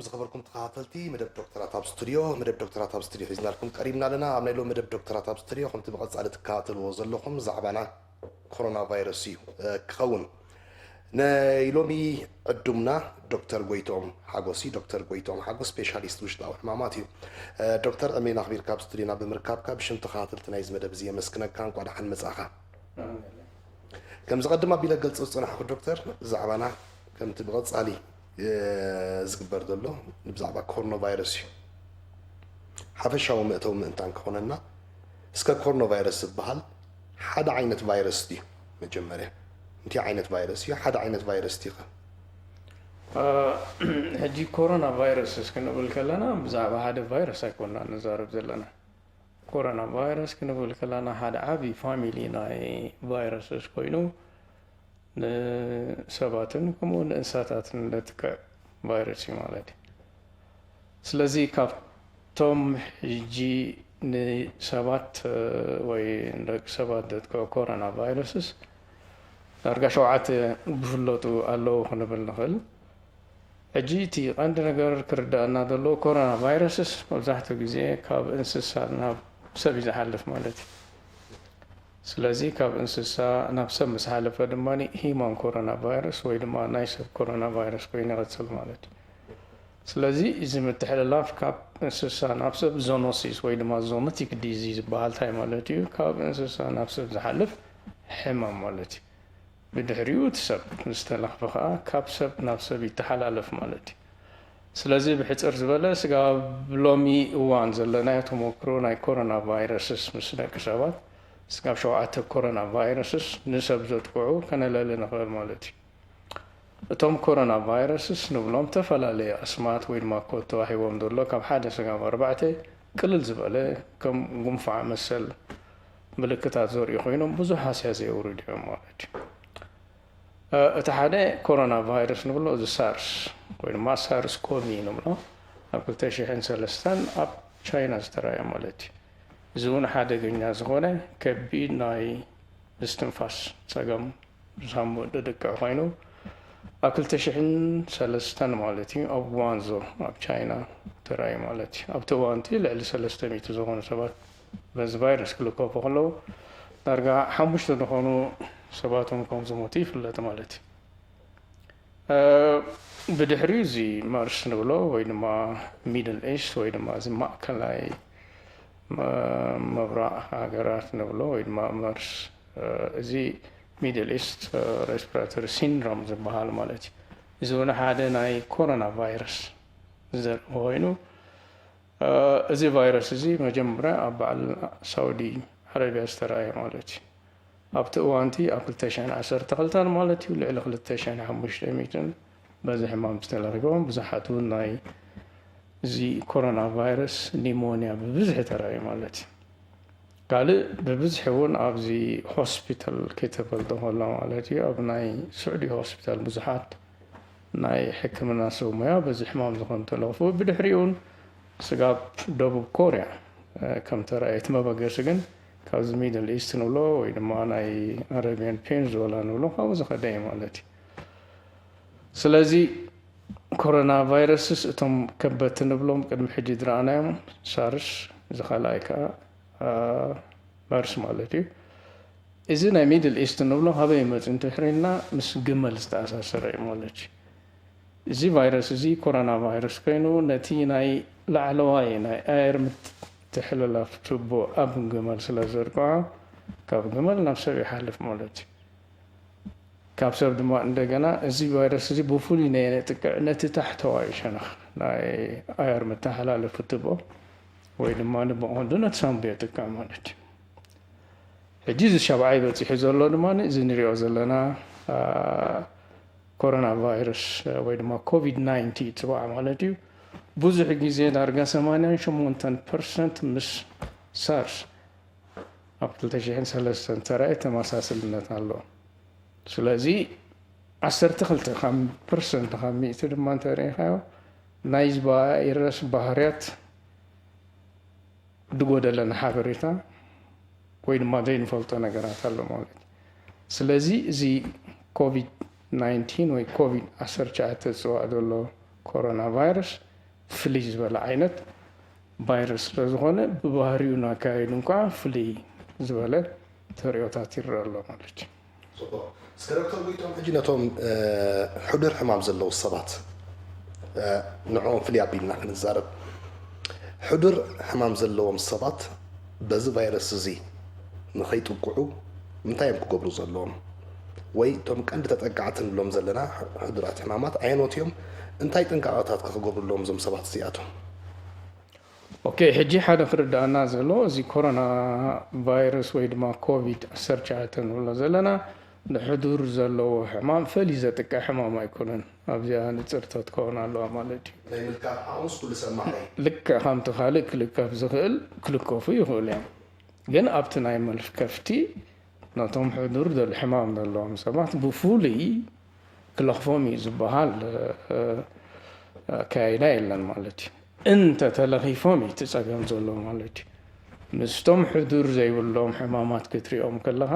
زخبركم تقاتلتي مدب دكتورات اب ستوديو مدب دكتورات اب ستوديو حزنا لكم قريبنا لنا عملنا له مدب دكتورات اب ستوديو كنت بقص على تكاتلوا زلكم زعبنا كورونا فيروس كون نيلومي قدمنا دكتور غويتوم حاجوسي دكتور غويتوم حاجو سبيشاليست وشداو حماماتي دكتور امين اخبير كاب ستوديونا بمركابكا بشم تقاتلت نايز مدب زي مسكنك كان قاعد حن مساخه كم زقدم ابي لقلص صنع دكتور زعبنا كم تبغص علي زغبر دلو بزعبا كورونا فيروس حفشاو مئتو مئنتان كوننا اسكا كورونا فيروس بحال حدا عينة فيروس دي مجمرة انتي عينة فيروس يا حدا عينة فيروس دي هجي كورونا فيروس اسكنا نقول كلنا بزعبا حدا فيروس يكوننا نزارب زلنا كورونا فيروس كنا نقول كلنا حدا عبي فاميلي ناي فيروس اسكوينو سباتن كمون انساتاتن لتك فيروسي مالتي سلازي كاب توم جي نسبات وي سبات دتك كورونا فيروسس درجة شوعات بفلوتو ألو خنبل نخل أجيتي عند نجار كردنا دلو كورونا فيروسس وزحت جزء كاب انسسا سبي زحلف مالتي سلازي كاب انسسا نفس مسحلف دماني هيمان كورونا فيروس ويدما نايس كورونا فيروس كوين غتسل مالتي سلازي إذا متحللاف كاب انسسا نفس زونوسيس ويدما زونوتيك ديزيز بهالتاي مالتي كاب انسسا نفس زحلف حمام مالتي بدحريو تسب نستلخفخا كاب سب نفس بيتحللف مالتي سلازي بحثر زبالة سقا بلومي وان زلنا يتموكرو ناي كورونا فيروسس مسلك سبات سقا شوعات كورونا فيروسس نسب زدقعو كان لالنا غير مالتي توم كورونا فيروسس نبلوم تفلالي أسمات وين ما كنت واحي ومدولو كم حادث سقا مربعتي كل الزبالة كم قنفع مسل ملكتات زور يخوينهم بزو حاسيازي ورودي مالتي اتحادي كورونا فيروس نبلو ذا سارس وين ما سارس كومي نبلو أقول شيحين سلستان أب تشاينا استرايا مالتي زون حدا جنيا زغونة كبير ناي استنفاس سقم زامو ددك خوينو أقول شيحين سلستان مالتي أب وانزو أب تشاينا ترايا مالتي أب توانتي لعل سلستان يتزغون سبات بس فيروس كله كوفخلو درجة حمش تدخلوا سباتهم كونزوماتيف اللي تمالتي بدحريزي مارس نقوله وينما ميدل إيست وينما زي مأكلاي مبرع هاجرات نقوله وينما مارس زي ميدل إيست ريسبيراتوري سيندروم زي بحال مالتي زونا هذا ناي كورونا فيروس زر وينو زي فيروس زي مجمرة أبع السعودي عربية استراي مالتي أبتوانتي أبلتشان عشر تقلتان مالتي ولا أبلتشان حمش تميتن بزح ما مستلرقون بزحتون ناي زي كورونا فيروس نيمونيا ببزح تراي مالتي قال ببزحون أب زي هوسبيتال كتبل دهولا مالتي أب ناي سعودي هوسبيتال بزحات ناي حكمنا سوميا بزح ما مزخون تلوفو بدحريون سقاب دوب كوريا كم ترى ما بقى سجن كاز ميدل إيست نولو ويدما ناي عربيان بينزولا نولو هاوز خداي مالتي سلازي كورونا فيروس اتم كبت نبلوم قدم حجي درانا سارس زخلايكا مارس مالتي إذا ناي ميدل إيست نولو هابي مت انتحرينا مس جمل استاساسري مالتي زي فيروس زي كورونا فيروس كاينو نتي ناي لعلواي ناي ايرمت تحلل فتبو أب جمال سلازرقا كاب جمال نفسه يحلف مالتي كاب سبب ما عندنا زي فيروس زي بوفولي نت تحت واي شنخ لاي اير متحلل فتبو ويلما نبغى عندنا تسامبيتك مالتي الجزء الشبعي بس يحزلون ما زنريو زلنا كورونا فيروس ويلما كوفيد 19 تبع مالتي بوزح جزء درجة 88% مش سارس أبطل تشحن سلسلة ترى تماساس لنا تعلو سلازي 12% ካብ ሚእቲ ድማ እንተሪኢኻዮ ናይ ቫይረስ ባህርያት ድጎደለና ሓበሬታ ወይ ድማ ዘይንፈልጦ ነገራት ኣሎ ማለት እዩ ስለዚ እዚ ኮቪድ-19 ወይ ኮቪድ-19 ዝፅዋዕ ዘሎ ኮሮና ቫይረስ ፍልይ ዝበለ ዓይነት ቫይረስ ስለዝኾነ ብባህሪኡ ናካይዱ እንኳ ፍልይ ዝበለ ተሪኦታት ይረአ ኣሎ ማለት እዩ እስከ ዶክተር ጎይቶም ሕጂ ነቶም ሕዱር ሕማም ዘለዉ ሰባት ንዕኦም ፍልይ ኣቢልና ክንዛረብ ሕዱር ሕማም ዘለዎም ሰባት በዚ ቫይረስ እዚ ንኸይጥቅዑ እንታይ እዮም ክገብሩ ዘለዎም ወይ እቶም ቀንዲ ተጠቃዕቲ ንብሎም ዘለና ሕዱራት ሕማማት ዓይነት እዮም እንታይ ጥንቃቐታት ክገብሩሎም እዞም ሰባት እዚኣቶም ኦኬ ሕጂ ሓደ ክርዳእና ዘሎ እዚ ኮሮና ቫይረስ ወይ ድማ ኮቪድ-19 ንብሎ ዘለና ንሕዱር ዘለዎ ሕማም ፈሊ ዘጥቃዕ ሕማም ኣይኮነን ኣብዚኣ ንፅርተት ክኸውን ኣለዋ ማለት እዩ ናይ ምልካብ ሓሙስ ኩሉ ሰማኸይ ልክዕ ከምቲ ካልእ ክልከፍ ዝኽእል ክልከፉ ይኽእሉ እዮም ግን ኣብቲ ናይ መልከፍቲ ነቶም ሕዱር ሕማም ዘለዎም ሰባት ብፍሉይ ክለኽፎም እዩ ዝበሃል ኣካይዳ የለን ማለት እዩ እንተተለኺፎም እዩ ትፀገም ዘሎ ማለት እዩ ምስቶም ሕዱር ዘይብሎም ሕማማት ክትሪኦም ከለኻ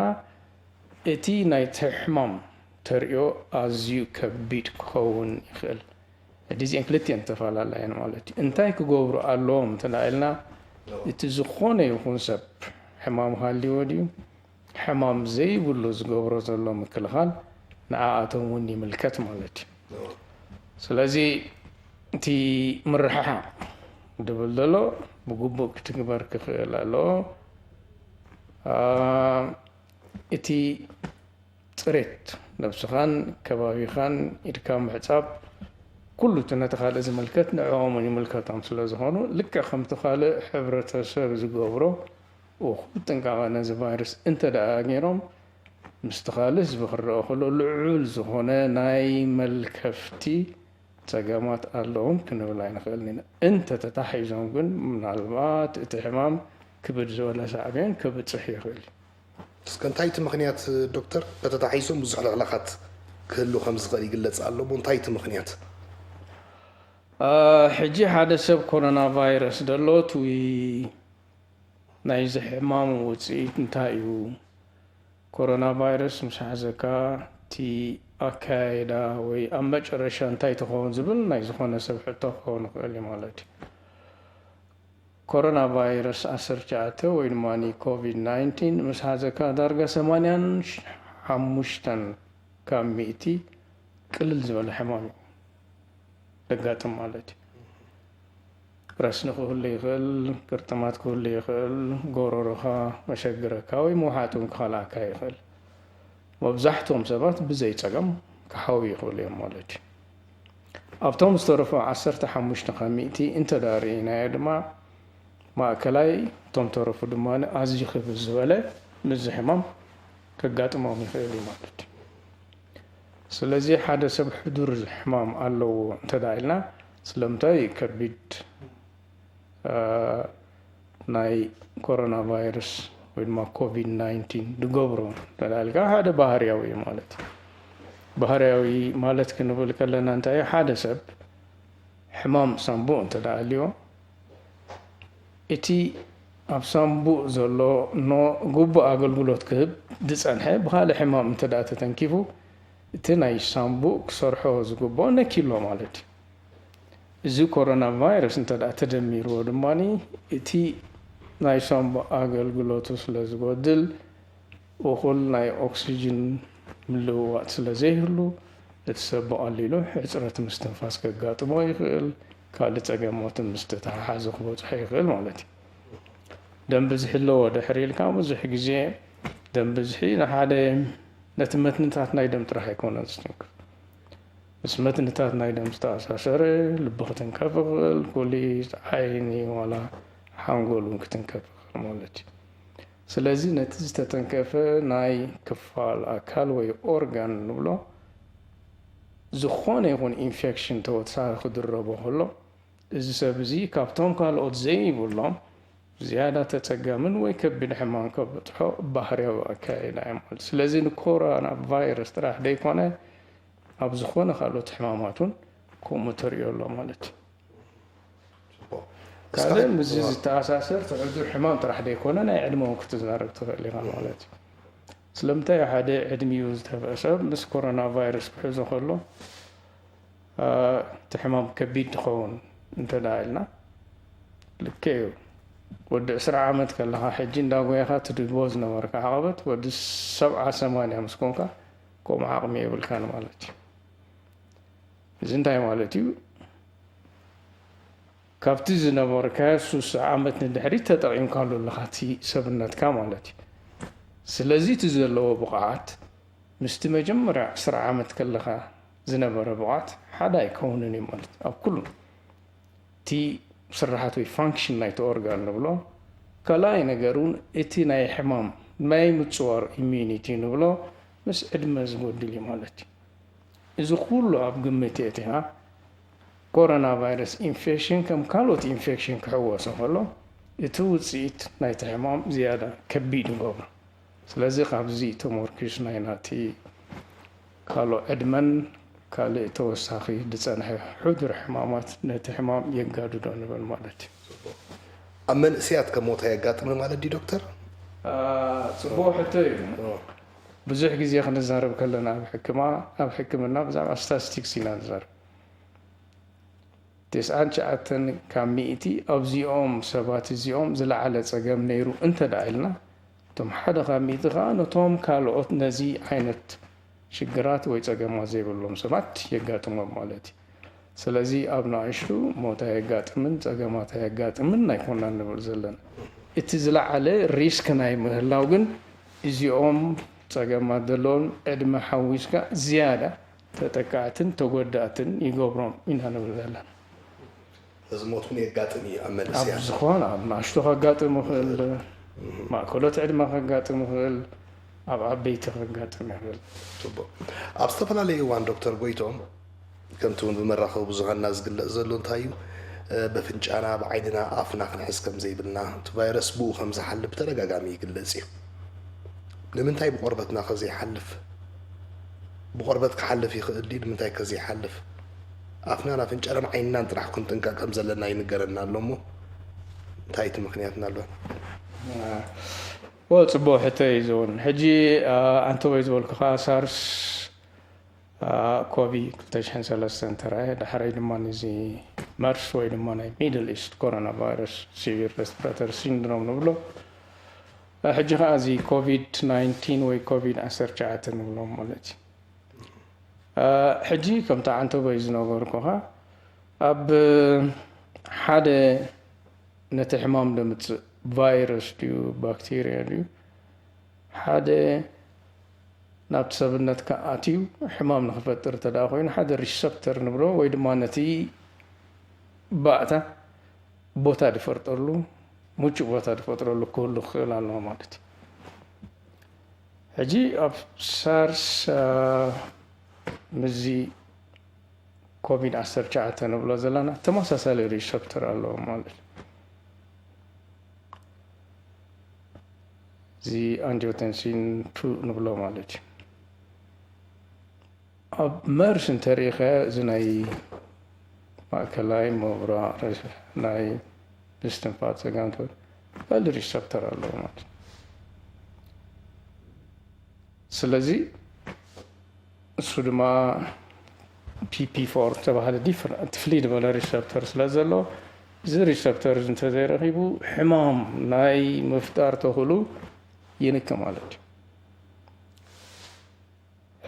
እቲ ናይቲ ሕማም ተሪኦ ኣዝዩ ከቢድ ክኸውን ይኽእል እዚአን ክልቲአን ተፈላለየን ማለት እዩ እንታይ ክገብሩ ኣለዎም እንተኢልና እቲ ዝኾነ ይኹን ሰብ ሕማም ሃልይዎ ድዩ ሕማም ዘይብሉ ዝገብሮ ዘሎ ምክልኻል ንዓኣቶም እውን ይምልከት ማለት እዩ ስለዚ እቲ ምርሕሓቅ ድብል ዘሎ ብግቡእ ክትግበር ክኽእል ኣለዎ እቲ ፅሬት ነብስኻን ከባቢኻን ኢድካ ምሕፃብ ኩሉ እቲ ነቲ ካልእ ዝምልከት ንዕኦምን ይምልከቶም ስለ ዝኾኑ ልክዕ ከምቲ ካልእ ሕብረተሰብ ዝገብሮ ጥንቃቐ ነዚ ቫይረስ እንተደኣ ገይሮም ምስቲ ካልእ ህዝቢ ክረአ ከሎ ልዑል ዝኾነ ናይ መልከፍቲ ፀገማት ኣለዎም ክንብል ኣይንኽእልን ኢና እንተተታሒዞም ግን ምናልባት እቲ ሕማም ክብድ ዝበለ ሳዕብዮን ክብፅሕ ይኽእል እዩ እስከ እንታይ እቲ ምክንያት ዶክተር ተተታሒዞም ብዙሕ ልቕላኻት ክህሉ ከም ዝኽእል ይግለፅ ኣሎ እንታይ እቲ ምክንያት ሕጂ ሓደ ሰብ ኮሮና ቫይረስ ደሎት ወይ ናይዚ ሕማም ውፅኢት እንታይ እዩ ኮሮና ቫይረስ ምስ ሓዘካ እቲ ኣካይዳ ወይ ኣብ መጨረሻ እንታይ ትኸውን ዝብል ናይ ዝኾነ ሰብ ሕቶ ክኸውን ይኽእል እዩ ማለት እዩ ኮሮና ቫይረስ 19 ወይ ድማ ኮቪድ-19 ምስ ሓዘካ ዳርጋ 85 ካብ ሚእቲ ቅልል ዝበለ ሕማም እዩ ደጋጥም ማለት እዩ ረስኒ ክህሉ ይኽእል ቅርጥማት ክህሉ ይኽእል ጎረሮኻ መሸግረካ ወይ መውሓጡን ክኸልዓካ ይኽእል መብዛሕትኦም ሰባት ብዘይ ፀገም ክሓዊ ይኽእሉ እዮም ማለት እዩ ኣብቶም ዝተረፉ 15 ካብ ሚእቲ እንተዳርኢናዮ ድማ ማእከላይ እቶም ተረፉ ድማ ኣዝዩ ክብዝ ዝበለ ነዚ ሕማም ከጋጥሞም ይኽእል እዩ ማለት እዩ ስለዚ ሓደ ሰብ ሕዱር ሕማም ኣለዎ እንተዳኢልና ስለምንታይ ከቢድ ናይ ኮሮና ቫይረስ ወይ ድማ ኮቪድ-19 ዝገብሮ ተዳልካ ሓደ ባህርያዊ እዩ ማለት እዩ ባህርያዊ ማለት ክንብል ከለና እንታይ ሓደ ሰብ ሕማም ሳምቡእ እንተዳልዮ እቲ ኣብ ሳምቡእ ዘሎ ግቡእ ኣገልግሎት ክህብ ዝፀንሐ ብካልእ ሕማም እንተዳ ተተንኪፉ እቲ ናይ ሳምቡእ ክሰርሖ ዝግብኦ ነኪሎ ማለት እዩ እዚ ኮሮና ቫይረስ እንተዳ ተደሚርዎ ድማኒ እቲ ናይ ሳምቡእ ኣገልግሎቱ ስለ ዝጎድል እኹል ናይ ኦክሲጅን ምልውዋጥ ስለ ዘይህሉ እቲ ሰብ ብቐሊሉ ሕፅረት ምስትንፋስ ከጋጥሞ ይኽእል ካልእ ፀገሞትን ምስ ተተሓሓዘ ክበፅሖ ይኽእል ማለት እዩ ደም ብዝሒ ኣለዎ ድሕሪ ኢልካ ብዙሕ ግዜ ደም ብዝሒ ንሓደ ነቲ መትንታት ናይ ደም ጥራሕ ኣይኮነን ዝትንክፍ ምስ መትንታት ናይ ደም ዝተኣሳሰረ ልቢ ክትንከፍ ይኽእል ኩሊት ዓይኒ ዋላ ሓንጎል እውን ክትንከፍ ይኽእል ማለት እዩ ስለዚ ነቲ ዝተተንከፈ ናይ ክፋል ኣካል ወይ ኦርጋን ንብሎ ዝኾነ ይኹን ኢንፌክሽን ተወሳኺ ክድረቦ ከሎ እዚ ሰብ እዚ ካብቶም ካልኦት ዘይብሎም ዝያዳ ተፀጋምን ወይ ከቢድ ሕማም ከብፅሖ ባህርያዊ ኣካይዳ እዩ ማለት ስለዚ ንኮሮና ቫይረስ ጥራሕ ደይኮነ ኣብ ዝኾነ ካልኦት ሕማማቱን ከምኡ ተሪኦ ኣሎ ማለት እዩ ካልእ ምዚ ዝተኣሳሰር ትዕዱር ሕማም ጥራሕ ደይኮነ ናይ ዕድመ እውን ክትዛረብ ትኽእል ኢኻ ማለት እዩ ስለምንታይ ሓደ ዕድሚኡ ዝተፍአ ሰብ ምስ ኮሮና ቫይረስ ክሕዞ ከሎ እቲ ሕማም ከቢድ ትኸውን እንተዳ ኢልና ልክዕ እዩ ወዲ 20 ዓመት ከለኻ ሕጂ እንዳጎያኻ ትድቦ ዝነበርካ ዓቐበት ወዲ 70-80 ምስ ኮንካ ከምኡ ዓቕሚ የብልካን ማለት እዩ እዚ እንታይ ማለት እዩ ካብቲ ዝነበርካ 60 ዓመት ንድሕሪት ተጠቒምካሉ ኣለኻ እቲ ሰብነትካ ማለት እዩ ስለዚ እቲ ዘለዎ ብቕዓት ምስቲ መጀመርያ 10 ዓመት ከለኻ ዝነበረ ብቕዓት ሓደ ኣይከውንን እዩ ማለት ኣብ ኩሉ እቲ ስራሓት ወይ ፋንክሽን ናይቲ ኦርጋን ንብሎ ካልኣይ ነገር እውን እቲ ናይ ሕማም ናይ ምፅዋር ኢሚዩኒቲ ንብሎ ምስ ዕድመ ዝጎድል እዩ ማለት እዩ እዚ ኩሉ ኣብ ግምት እቲኻ ኮሮና ቫይረስ ኢንፌክሽን ከም ካልኦት ኢንፌክሽን ክሕወሶ ከሎ እቲ ውፅኢት ናይቲ ሕማም ዝያዳ ከቢድ ይገብሮ ስለዚ ካብዚ ተመርኪዝና ኢና እቲ ካልኦ ዕድመን ካልእ ተወሳኺ ዝፀንሐ ሕዱር ሕማማት ነቲ ሕማም የጋድዶ ንብል ማለት እዩ ኣብ መንእስያት ከም ሞታ የጋጥም ማለት ዲ ዶክተር ፅቡቅ ሕቶ እዩ ብዙሕ ግዜ ክንዛረብ ከለና ኣብ ሕክምና ብዛዕባ ስታቲስቲክስ ኢና ንዛረብ 99 ካብ 100 ኣብዚኦም ሰባት እዚኦም ዝለዓለ ፀገም ነይሩ እንተዳ ኢልና እቶም ሓደ ካብ 100 ከዓ ነቶም ካልኦት ነዚ ዓይነት ሽግራት ወይ ፀገማት ዘይብሎም ሰባት የጋጥሞም ማለት እዩ ስለዚ ኣብ ንኣሽቱ ሞታ የጋጥምን ፀገማት የጋጥምን ኣይኮና ንብል ዘለና እቲ ዝለዓለ ሪስክ ናይ ምህላው ግን እዚኦም ፀገማት ዘለዎም ዕድመ ሓዊስካ ዝያዳ ተጠቃዕትን ተጎዳእትን ይገብሮም ኢና ንብል ዘለና እዚ ሞት እውን የጋጥም እዩ ኣብ መንእስያት ኣብ ዝኾነ ኣብ ንኣሽቱ ከጋጥም ይኽእል ማእከሎት ዕድመ ከጋጥም ይኽእል ኣብ ዓበይቲ ከጋጥም ይኽእል ኣብ ዝተፈላለዩ እዋን ዶክተር ጎይቶም ከምቲ እውን ብመራኸቢ ብዙሃንና ዝግለጽ ዘሎ እንታይ እዩ በፍንጫና ብዓይንና ኣፍና ክንሕዝ ከም ዘይብልና እቲ ቫይረስ ብኡ ከም ዝሓልፍ ብተደጋጋሚ ይግለጽ እዩ ንምንታይ ብቆርበትና ከዘይሓልፍ ብቆርበት ክሓልፍ ይኽእል ዲ ንምንታይ ከዘይሓልፍ ኣፍናን ኣፍንጫናን ዓይንናን ጥራሕ ክንጥንቀቕ ከም ዘለና ይንገረና ኣሎ እሞ እንታይ እቲ ምክንያት ናልባ ፅቡቅ ሕቶ እዩ ዝውን ሕጂ ኣንተ ወይ ዝበልኩ ከዓ ሳርስ ኮቪድ 2003 ተራእየ ዳሕራይ ድማ እዚ መርስ ወይ ድማ ናይ ሚድል ኢስት ኮሮና ቫይረስ ሲቪር ሬስፒራቶሪ ሲንድሮም ንብሎ ሕጂ ከዓ እዚ ኮቪድ 19 ወይ ኮቪድ 19 ንብሎ ማለት እዩ ሕጂ ከምታ ዓንተ ወይ ዝነበርኩኻ ኣብ ሓደ ነቲ ሕማም ደምፅእ ቫይረስ ድዩ ባክቴርያ ድዩ ሓደ ናብቲ ሰብነትካ ኣትዩ ሕማም ንክፈጥር ተዳ ኮይኑ ሓደ ሪሰፕተር ንብሎ ወይ ድማ ነቲ ባእታ ቦታ ዝፈርጠሉ ምቹእ ቦታ ዝፈጥረሉ ክህሉ ክኽእል ኣለዎ ማለት እዩ ሕጂ ኣብ ሳርስ ምዚ ኮቪድ 19 ንብሎ ዘለና ተመሳሳሊ ሪሰፕተር ኣለዎ ማለት እዩ እዚ አንጂዮቴንሲን 2 ንብሎ ማለት እዩ ኣብ መርስ እንተሪኸ እዚ ናይ ማእከላይ ምብራቕ ናይ ምስትንፋስ ፀጋም ካልእ ሪሰፕተር ኣለዎ ማለት እዩ ስለዚ እሱ ድማ pp4 ተባሃለ ዲፍረንት ፍልይ ዝበለ ሪሰፕተር ስለ ዘሎ እዚ ሪሰፕተር እንተዘይረኺቡ ሕማም ናይ ምፍጣር ተኽእሉ ይንክእ ማለት እዩ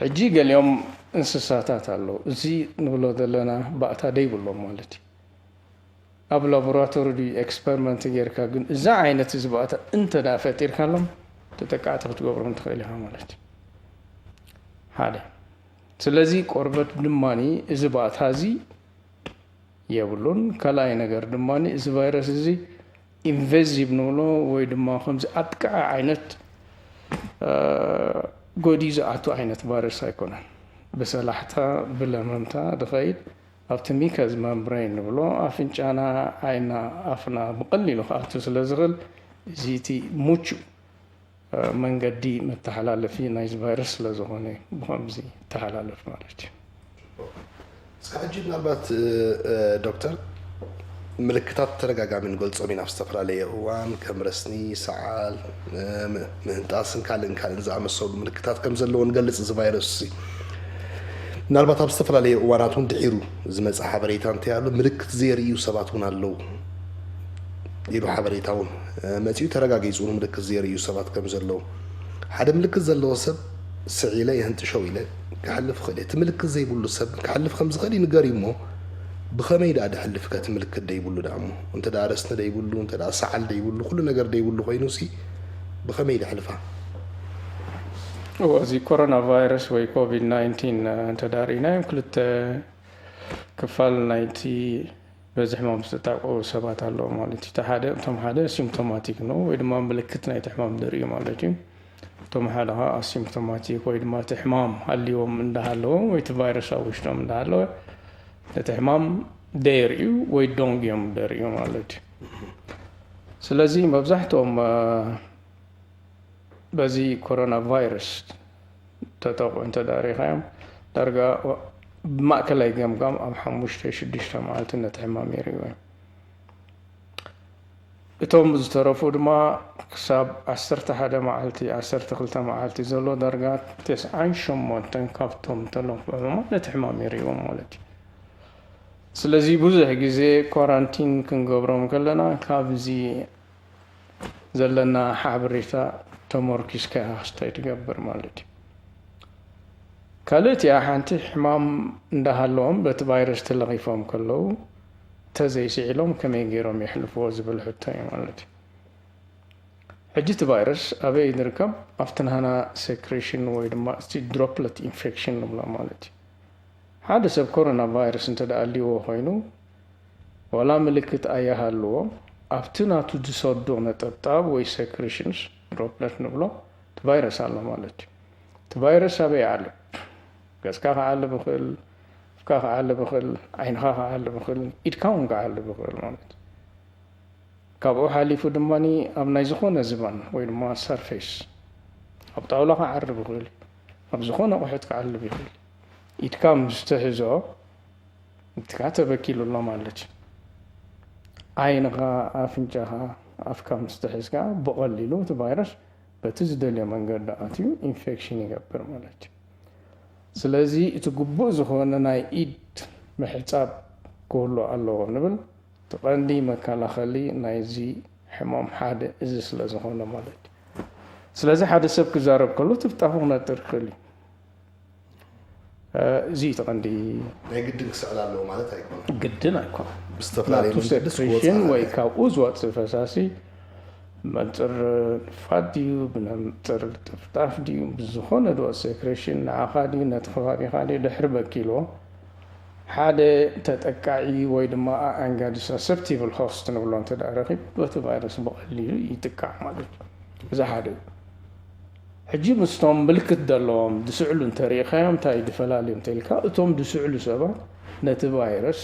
ሕጂ ገሊኦም እንስሳታት ኣለዉ እዚ ንብሎ ዘለና ባእታ ደይብሎም ማለት እዩ ኣብ ላቦራቶሪ ኤክስፐሪመንት ጌርካ ግን እዛ ዓይነት እዚ ባእታ እንተዳ ፈጢርካሎም ተጠቃዕቲ ክትገብሮም ትኽእል ኢኻ ማለት እዩ ሓደ ስለዚ ቆርበት ድማኒ እዚ ባእታ እዚ የብሉን ካልኣይ ነገር ድማኒ እዚ ቫይረስ እዚ ኢንቨዚቭ ንብሎ ወይ ድማ ከምዚ ኣጥቃዓ ዓይነት ጎዲኡ ዝኣቱ ዓይነት ቫይረስ ኣይኮነን ብሰላሕታ ብለመምታ ድኸይድ ኣብቲ ሚከዝ መምብሬን ንብሎ ኣፍንጫና ዓይና ኣፍና ብቐሊሉ ክኣቱ ስለ ዝኽእል እዚ እቲ ምቹእ መንገዲ መተሓላለፊ ናይዚ ቫይረስ ስለ ዝኾነ ብከምዚ ተሓላለፍ ማለት እዩ እስካጅ ምናልባት ዶክተር ምልክታት ተረጋጋሚ ንገልጾም ኢና ዝተፈላለዩ እዋን ከም ረስኒ ሰዓል ምህንጣስን ካልእን ዝኣመሰሉ ምልክታት ከም ዘለዎ ንገልጽ እዚ ቫይረስ ምናልባት ኣብ ዝተፈላለዩ እዋናት እውን ድሒሩ ዝመጽ ሓበሬታ እንተያሉ ምልክት ዘርእዩ ሰባት እውን ኣለዉ ኢሉ ሓበሬታ እውን መጺኡ ተረጋጊጹ ምልክት ዘርእዩ ሰባት ከም ዘለዉ ሓደ ምልክት ዘለዎ ሰብ ስዒለ ይህንጥሸው ኢለ ክሕልፍ ክእል እቲ ምልክት ዘይብሉ ሰብ ክሕልፍ ከም ዝኽእል ይንገር እሞ ብኸመይ ዳ ድሕልፍ ከቲ ምልክት ደይብሉ ዳ እሞ እንተ ዳ ረስኒ ደይብሉ እንተ ዳ ሰዓል ደይብሉ ኩሉ ነገር ደይብሉ ኮይኑ ሲ ብኸመይ ድሕልፋ እዚ ኮሮና ቫይረስ ወይ ኮቪድ-19 እንተዳሪእናዮም ክልተ ክፋል ናይቲ በዚ ሕማም ዝተጣቅዑ ሰባት ኣለዎ ማለት እዩ። እቲ ሓደ እቶም ሓደ ሲምፕቶማቲክ ነው ወይ ድማ ምልክት ናይቲ ሕማም ዘርእዩ ማለት እዩ። እቶም ሓደ ከዓ አሲምፕቶማቲክ ወይ ድማ እቲ ሕማም ሃልዮም እንዳሃለዎም ወይ እቲ ቫይረስ ኣብ ውሽጦም እንዳሃለወ እቲ ሕማም ደየርእዩ ወይ ዶንግዮም ደርእዩ ማለት እዩ። ስለዚ መብዛሕትኦም በዚ ኮሮና ቫይረስ ተጠቅዑ እንተዳሪኻዮም ዳርጋ ብማእከላይ ገምጋም ኣብ 5-6 መዓልቲ ነቲ ሕማም የርእዮም። እቶም ዝተረፉ ድማ ክሳብ 11 መዓልቲ 12 መዓልቲ ዘሎ ዳርጋ 98 ካብቶም ተለኽፉ ሕማማት ነቲ ሕማም የርእዎም ማለት እዩ። ስለዚ ብዙሕ ግዜ ኳራንቲን ክንገብሮም ከለና ካብዚ ዘለና ሓበሬታ ተመርኪዝካ ክስታይ ትገብር ማለት እዩ። ካልእቲ ሓንቲ ሕማም እንዳሃለዎም በቲ ቫይረስ ተለኺፎም ከለዉ ተዘይስዒሎም ከመይ ገይሮም የሕልፍዎ ዝብል ሕቶ እዩ ማለት እዩ። ሕጂ እቲ ቫይረስ ኣበይ ዝርከብ ኣብቲ ናህና ሴክሬሽን ወይ ድማ እቲ ድሮፕለት ኢንፌክሽን ንብሎ ማለት እዩ። ሓደ ሰብ ኮሮና ቫይረስ እንተደኣልይዎ ኮይኑ ዋላ ምልክት ኣየሃልዎ ኣብቲ ናቱ ዝሰዶ ነጠብጣብ ወይ ሴክሬሽንስ ድሮፕለት ንብሎ እቲ ቫይረስ ኣሎ ማለት እዩ። እቲ ቫይረስ ኣበይ ዓለ ገጽካ ክዓሊ ብኽእል ፍካ ክዓሊ ብኽእል ዓይንኻ ክዓሊ ብኽእል ኢድካ እውን ክዓሊ ብኽእል ማለት እዩ። ካብኡ ሓሊፉ ድማኒ ኣብ ናይ ዝኾነ ዝባን ወይ ድማ ሰርፌስ ኣብ ጣውላ ክዓሪ ብኽእል ኣብ ዝኾነ ቁሑት ክዓሊ ብኽእል ኢድካ ምስ ትሕዞ ኢድካ ተበኪሉ ኣሎ ማለት እዩ። ዓይንኻ ኣፍንጫኻ ኣፍካ ምስ ትሕዝካ ብቐሊሉ እቲ ቫይረስ በቲ ዝደልዮ መንገዲ ኣትዩ ኢንፌክሽን ይገብር ማለት እዩ። ስለዚ እቲ ግቡእ ዝኾነ ናይ ኢድ ምሕፃብ ክህሉ ኣለዎ ንብል ትቐንዲ መከላኸሊ ናይዚ ሕማም ሓደ እዚ ስለ ዝኾነ ማለት እዩ። ስለዚ ሓደ ሰብ ክዛረብ ከሎ ትፍጣፉ ክነጥር ክእል እዩ። እዚ ተቐንዲ ናይ ግድን ክስዕል ኣለዎ ማለት ኣይኮነን ግድን ኣይኮነን ብዝተፈላለየ መንገዲ ሴክሬሽን ወይ ካብኡ ዝወፅእ ፈሳሲ መንፅር ንፋት ድዩ ብመንፅር ጥፍጣፍ ድዩ ብዝኾነ ድወፅ ሴክሬሽን ንዓኻ ድዩ ነቲ ከባቢኻ ድዩ ድሕሪ በኪልዎ ሓደ ተጠቃዒ ወይ ድማ ኣንጋዲ ሰሰፕቲብል ሆስት ንብሎ እንተዳረኺብ በቲ ቫይረስ ብቐሊሉ ይጥቃዕ ማለት እዩ። እዚ ሓደ እዩ። ሕጂ ምስቶም ምልክት ዘለዎም ድስዕሉ እንተሪእኻዮም እንታይ ድፈላለዩ እንተኢልካ እቶም ድስዕሉ ሰባት ነቲ ቫይረስ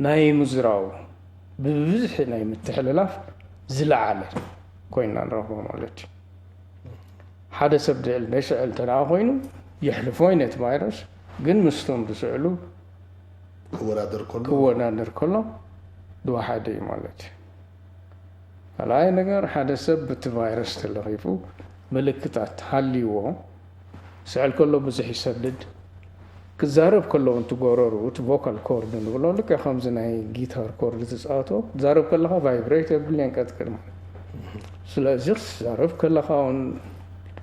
ናይ ምዝራው ብብዝሒ ናይ ምትሕልላፍ ዝለዓለ ኮይና ንረኽቦ ማለት እዩ። ሓደ ሰብ ደይስዕል እንተደኣ ኮይኑ የሕልፎ ነቲ ቫይረስ ግን ምስቶም ድስዕሉ ክወዳደር ከሎ ድዋሓደ እዩ ማለት እዩ። ካልኣይ ነገር ሓደ ሰብ በቲ ቫይረስ ተለኺፉ ምልክታት ሃልይዎ ስዕል ከሎ ብዙሕ ይሰድድ ክዛረብ ከሎ እንትጎረሩ እቲ ቮካል ኮርድ ንብሎ ልክዕ ከምዚ ናይ ጊታር ኮርድ ትፃወቶ ትዛረብ ከለኻ ቫይብሬት የብል የንቀጥቅጥ ማለት ስለዚ ክትዛረብ ከለኻ እውን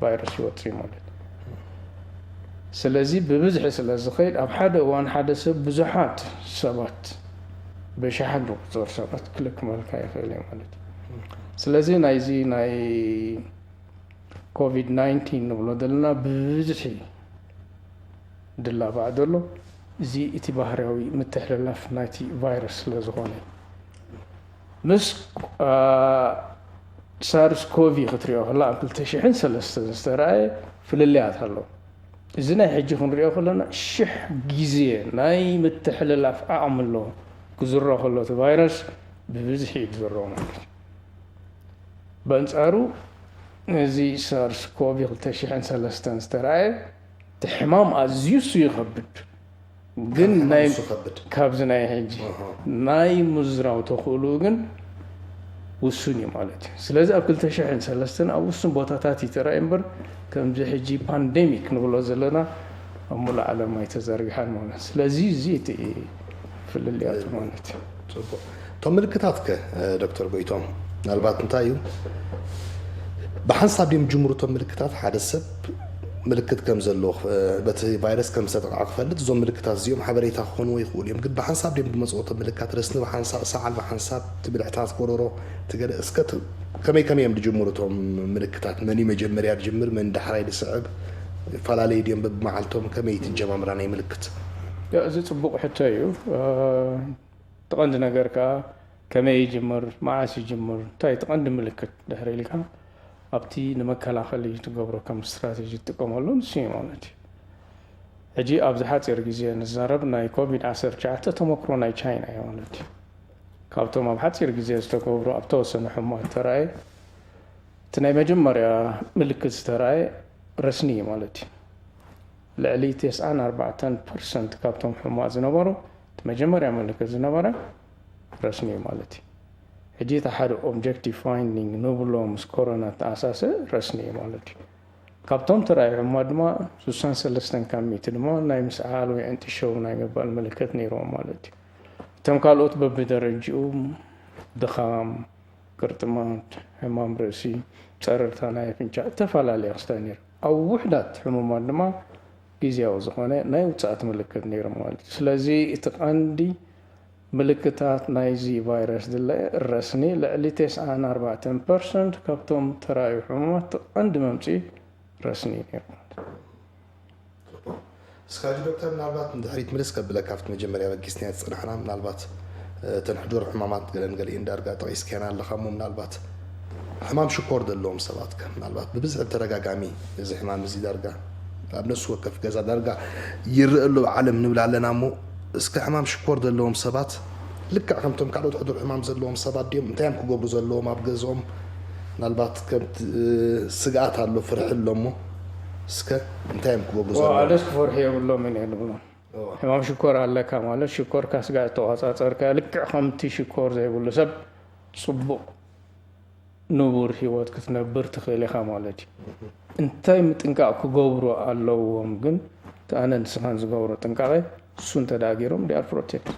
ቫይረስ ይወፅእ ማለት ስለዚ ብብዝሒ ስለ ዝኸይድ ኣብ ሓደ እዋን ሓደ ሰብ ብዙሓት ሰባት ብሸሓት ቁፅር ሰባት ክልክመልካ ይኽእል እዩ ማለት እዩ። ስለዚ ናይዚ ናይ ኮቪድ-19 ንብሎ ዘለና ብብዝሒ ድላባዕ ዘሎ እዚ እቲ ባህርያዊ ምትሕልላፍ ናይቲ ቫይረስ ስለ ዝኾነ ምስ ሳርስ ኮቪ ክትሪኦ ከላ ኣብ 2003 ዝተረኣየ ፍልልያት ኣሎ። እዚ ናይ ሕጂ ክንሪኦ ከለና 1000 ግዜ ናይ ምትሕልላፍ ዓቕሚ ኣሎ ክዝሮ ከሎ እቲ ቫይረስ ብብዝሒ እዩ ዝዝሮ ማለት እዩ። በአንጻሩ እዚ ሳርስ ኮቪ 2003 ዝተረኣየ እቲ ሕማም ኣዝዩ ይኸብድ ግን ካብዚ ናይ ሕጂ ናይ ምዝራው ተኽእሉ ግን ውሱን እዩ ማለት እዩ ስለዚ ኣብ 2003 ኣብ ውሱን ቦታታት እዩ ተራእዩ እምበር ከምዚ ሕጂ ፓንደሚክ ንብሎ ዘለና ኣብ ሙሉእ ዓለም ኣይተዘርግሓን ማለት ስለዚ እዚ እቲ ፍልልያቱ ማለት እዩ እቶም ምልክታት ከ ዶክተር ጎይቶም ምናልባት እንታይ እዩ ብሓንሳብ ድም ጅምሩ እቶም ምልክታት ሓደ ሰብ ምልክት ከም ዘለዎ በቲ ቫይረስ ከም ዝተጠቃ ክፈልጥ እዞም ምልክታት እዚኦም ሓበሬታ ክኾኑ ይኽእሉ እዮም ግን ብሓንሳብ ድም ብመፅኦ እቶም ምልክታት ረስኒ ብሓንሳብ ሰዓል ብሓንሳብ ትብልዕታት ቆሮሮ ትገለ እስከ ከመይ እዮም ዝጅምሩ እቶም ምልክታት መን መጀመርያ ዝጅምር መን ዳሕራይ ዝስዕብፈላለዩ ድዮም ብመዓልቶም ከመይ ትጀማምራ ናይ ምልክት እዚ ፅቡቅ ሕቶ እዩ ተቐንዲ ነገር ከዓ ከመይ ይጅምር መዓስ ይጅምር እንታይ ተቐንዲ ምልክት ድሕሪ ኢልካ ኣብቲ ንመከላኸሊ ትገብሮ ከም ስትራቴጂ ትጥቀመሉ ንሱ ማለት እዩ ሕጂ ኣብዚ ሓፂር ግዜ ንዛረብ ናይ ኮቪድ-19 ተመክሮ ናይ ቻይና እዩ ማለት እዩ ካብቶም ኣብ ሓፂር ግዜ ዝተገብሩ ኣብ ተወሰኑ ሕማት ተረኣየ እቲ ናይ መጀመርያ ምልክት ዝተረኣየ ረስኒ እዩ ማለት እዩ ልዕሊ 94% ካብቶም ሕማት ዝነበሩ እቲ መጀመርያ ምልክት ዝነበረ ረስኒ እዩ ማለት እዩ ሕጂ እቲ ሓደ ኦብጀክቲቭ ፋይንዲንግ ንብሎ ምስ ኮሮና ተኣሳሰ ረስኒ እዩ ማለት እዩ ካብቶም ተረኣዩ ሕማት ድማ 63 ካብ ሚእቲ ድማ ናይ ምስዓል ወይ ዕንጢሸው ናይ ምባል ምልክት ነይሮም ማለት እዩ እቶም ካልኦት በብደረጅኡ ድኻም ቅርጥማት ሕማም ርእሲ ፀረርታ ናይ ኣፍንጫ ዝተፈላለየ ክስታይ ነይሩ ኣብ ውሕዳት ሕሙማት ድማ ግዝያዊ ዝኾነ ናይ ውፅኣት ምልክት ነይሩ ማለት እዩ ስለዚ እቲ ቀንዲ ምልክታት ናይዚ ቫይረስ ድለ ረስኒ ልዕሊ 94% ካብቶም ተረኣዩ ሕሙማት ቀንዲ መምፅኢ ረስኒ ነይሩ እስካጂ ዶክተር ምናልባት ድሕሪት ምልስ ከብለካ ኣብቲ መጀመርያ በጊስና ፅናሕና ምናልባት ተንሕዱር ሕማማት ገለንገሊአን ዳርጋ ጠቂስከና ኣለካ ሞ ምናልባት ሕማም ሽኮር ዘለዎም ሰባት ከ ምናልባት ብብዝሒ ተደጋጋሚ እዚ ሕማም እዚ ዳርጋ ኣብ ነሱ ወከፍ ገዛ ዳርጋ ይርአሉ ዓለም ንብል ኣለና ሞ እስከ ሕማም ሽኮር ዘለዎም ሰባት ልክዕ ከምቶም ካልኦት ሕዱር ሕማም ዘለዎም ሰባት ድዮም እንታይ እዮም ክገብሩ ዘለዎም ኣብ ገዝኦም ምናልባት ከምቲ ስግኣት ኣሎ ፍርሒ ኣሎ ሞ እስከ እንታይ እዮም ክገብሩ ዘለዎም ኣደስ ክፈርሒ የብሎም እየ ንብሎም ሕማም ሽኮር ኣለካ ማለት ሽኮርካ ስጋእ ተቆፃፀርካ ልክዕ ከምቲ ሽኮር ዘይብሉ ሰብ ፅቡቅ ንቡር ሂወት ክትነብር ትኽእል ኢኻ ማለት እዩ እንታይ ምጥንቃቕ ክገብሩ ኣለዎም ግን ኣነ ንስኻን ዝገብሮ ጥንቃቐ እሱ እንተዳጊሮም ዲኣር ፕሮቴክት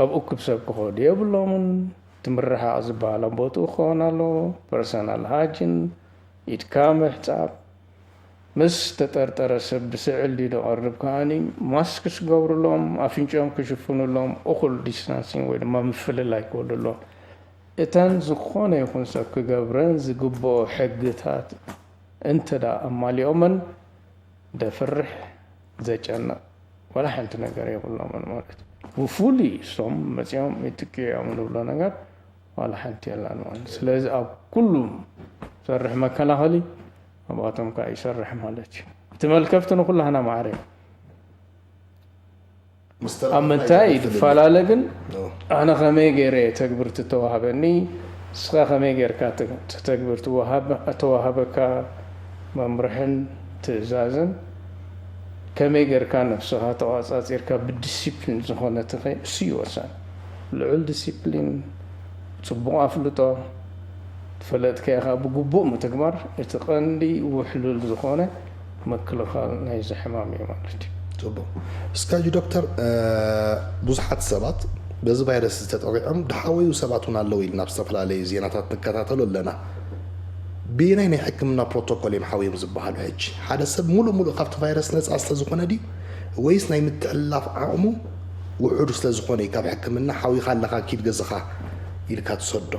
ኣብ እኩብ ሰብ ክኸዱ የብሎምን ትምርሓቕ ዝበሃል ኣብ ቦትኡ ክኸውን ኣለዎ ፐርሰናል ሃጅን ኢድካ ምሕፃብ ምስ ተጠርጠረ ሰብ ብስዕል ዲ ዝቐርብ ከዓኒ ማስክ ክገብሩሎም ኣፍንጮም ክሽፍኑሎም እኹል ዲስታንሲንግ ወይ ድማ ምፍልላይ ክበሉሎም እተን ዝኾነ ይኹን ሰብ ክገብረን ዝግብኦ ሕግታት እንተዳ ኣማሊኦምን ደፍርሕ ዘጨነቕ ወላ ሓንቲ ነገር የብሎምን ማለት ብፍሉይ እሶም መፂኦም ይትክዮም ንብሎ ነገር ዋላ ሓንቲ የላን ማለት ስለዚ ኣብ ኩሉ ሰርሕ መከላኸሊ ኣብኣቶም ከዓ ይሰርሕ ማለት እዩ እቲ መልከፍቲ ንኩላህና ማዕረ ኣብ ምንታይ ይፈላለ ግን ኣነ ከመይ ገይረ ተግብርቲ ተዋሃበኒ ንስኻ ከመይ ጌርካ ተግብርቲ ተዋሃበካ መምርሕን ትእዛዝን ከመይ ጌርካ ነፍስኻ ተቆፃፂርካ ብዲሲፕሊን ዝኾነ ትኸይድ እሱ ይወሳን ልዑል ዲሲፕሊን ፅቡቕ ኣፍልጦ ተፈለጥካ ኢኻ ብግቡእ ምትግባር እቲ ቀንዲ ውሕሉል ዝኾነ ምክልኻል ናይዚ ሕማም እዩ ማለት እዩ ፅቡቅ እስካጂ ዶክተር ብዙሓት ሰባት በዚ ቫይረስ ዝተጠቂዖም ድሓወዩ ሰባት እውን ኣለዉ ኢልና ብዝተፈላለዩ ዜናታት ንከታተሉ ኣለና ብናይ ናይ ሕክምና ፕሮቶኮል እዮም ሓዊዮም ዝበሃሉ ሕጂ ሓደ ሰብ ሙሉእ ካብቲ ቫይረስ ነፃ ስለዝኾነ ድዩ ወይስ ናይ ምትሕልላፍ ዓቕሙ ውሑድ ስለዝኾነ እዩ ካብ ሕክምና ሓዊኻ ኣለካ ኪድ ገዝኻ ኢልካ ትሰዶ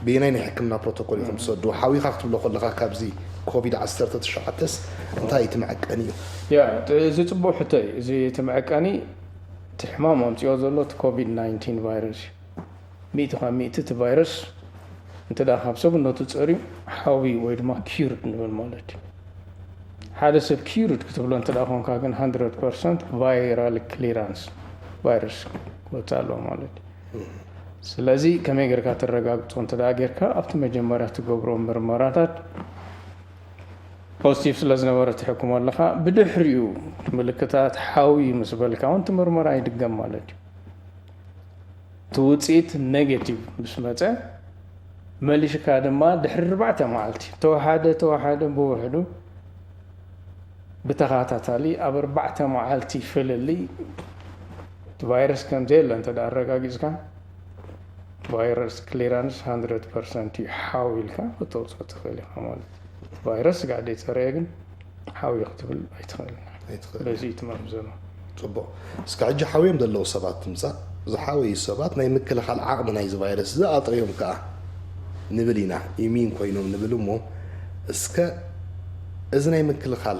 ብናይ ናይ ሕክምና ፕሮቶኮል ኢኹም ትሰዶ ሓዊኻ ክትብሎ ከለካ ካብዚ ኮቪድ-19 እንታይ ትምዐቀኒ እዩ እዚ ፅቡቅ ሕቶ እዩ እዚ ትምዐቀኒ እቲ ሕማም ኣምፅኦ ዘሎ እቲ ኮቪድ-19 ቫይረስ እዩ 100% እቲ ቫይረስ እንተዳ ካብ ሰብነቱ ፀርዩ ሓዊ ወይ ድማ ኪርድ ንብል ማለት እዩ ሓደ ሰብ ኪርድ ክትብሎ እንተዳ ኮንካ ግን 100% ቫይራል ክሊራንስ ቫይረስ ክወፅእ ኣለዎ ማለት እዩ ስለዚ ከመይ ጌርካ ትረጋግፆ እንተዳ ጌርካ ኣብቲ መጀመርያ ትገብሮ ምርመራታት ፖዚቲቭ ስለዝነበረ ትሕክሞ ኣለኻ ብድሕሪኡ ምልክታት ሓዊ ምስ በልካ እውን እቲ ምርመራ ይድገም ማለት እዩ እቲ ውፅኢት ኔጌቲቭ ምስ መፀ መሊሽካ ድማ ድሕሪ 4 መዓልቲ ተወሓደ ብውሕዱ ብተኸታታሊ ኣብ 4 መዓልቲ ፍልሊ ቫይረስ ከምዘየለ እንተዳ ኣረጋጊፅካ ቫይረስ ክሊራንስ 100% እዩ ሓዊልካ ክትወፅኦ ትኽእል ኢኻ ማለት ቫይረስ ጋር ደይፀረየ ግን ሓዊ ክትብል ኣይትኽእልን ስለዚ ትመርምዘሎ ፅቡቅ እስካ ሕጂ ሓዊዮም ዘለዉ ሰባት ትምፃእ ዝሓወዩ ሰባት ናይ ምክልኻል ዓቕሚ ናይዚ ቫይረስ ዝኣጥርዮም ከዓ ንብል ኢና ኢሚን ኮይኖም ንብል እሞ እስከ እዚ ናይ ምክልኻል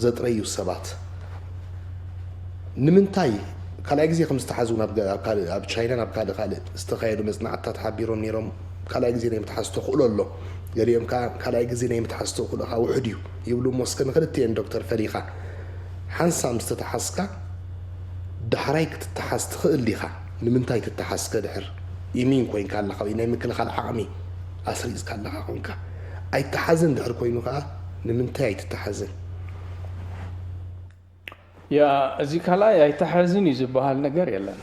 ዘጥረዩ ሰባት ንምንታይ ካልኣይ ግዜ ከም ዝተሓዙ ኣብ ቻይና ናብ ካልእ ዝተኻየዱ መፅናዕትታት ሓቢሮም ነይሮም ካልኣይ ግዜ ናይ ምትሓዝ ተኽእሎ ኣሎ ገሊኦም ከዓ ካልኣይ ግዜ ናይ ምትሓዝ ተኽእሎካ ውሕድ እዩ ይብሉ እሞ እስከ ንክልቲአን ዶክተር ፈሊኻ ሓንሳ ምስ ተተሓዝካ ዳሕራይ ክትተሓዝ ትኽእል ዲኻ ንምንታይ ትተሓዝከ ድሕር ኢሚን ኮይንካ ኣለኻ ናይ ምክልኻል ዓቕሚ ኣስሪፅካ ኣለኻ ኮንካ ኣይተሓዝን ድሕር ኮይኑ ከዓ ንምንታይ ኣይትተሓዝን ያ እዚ ካልኣይ ኣይተሓዝን እዩ ዝበሃል ነገር የለን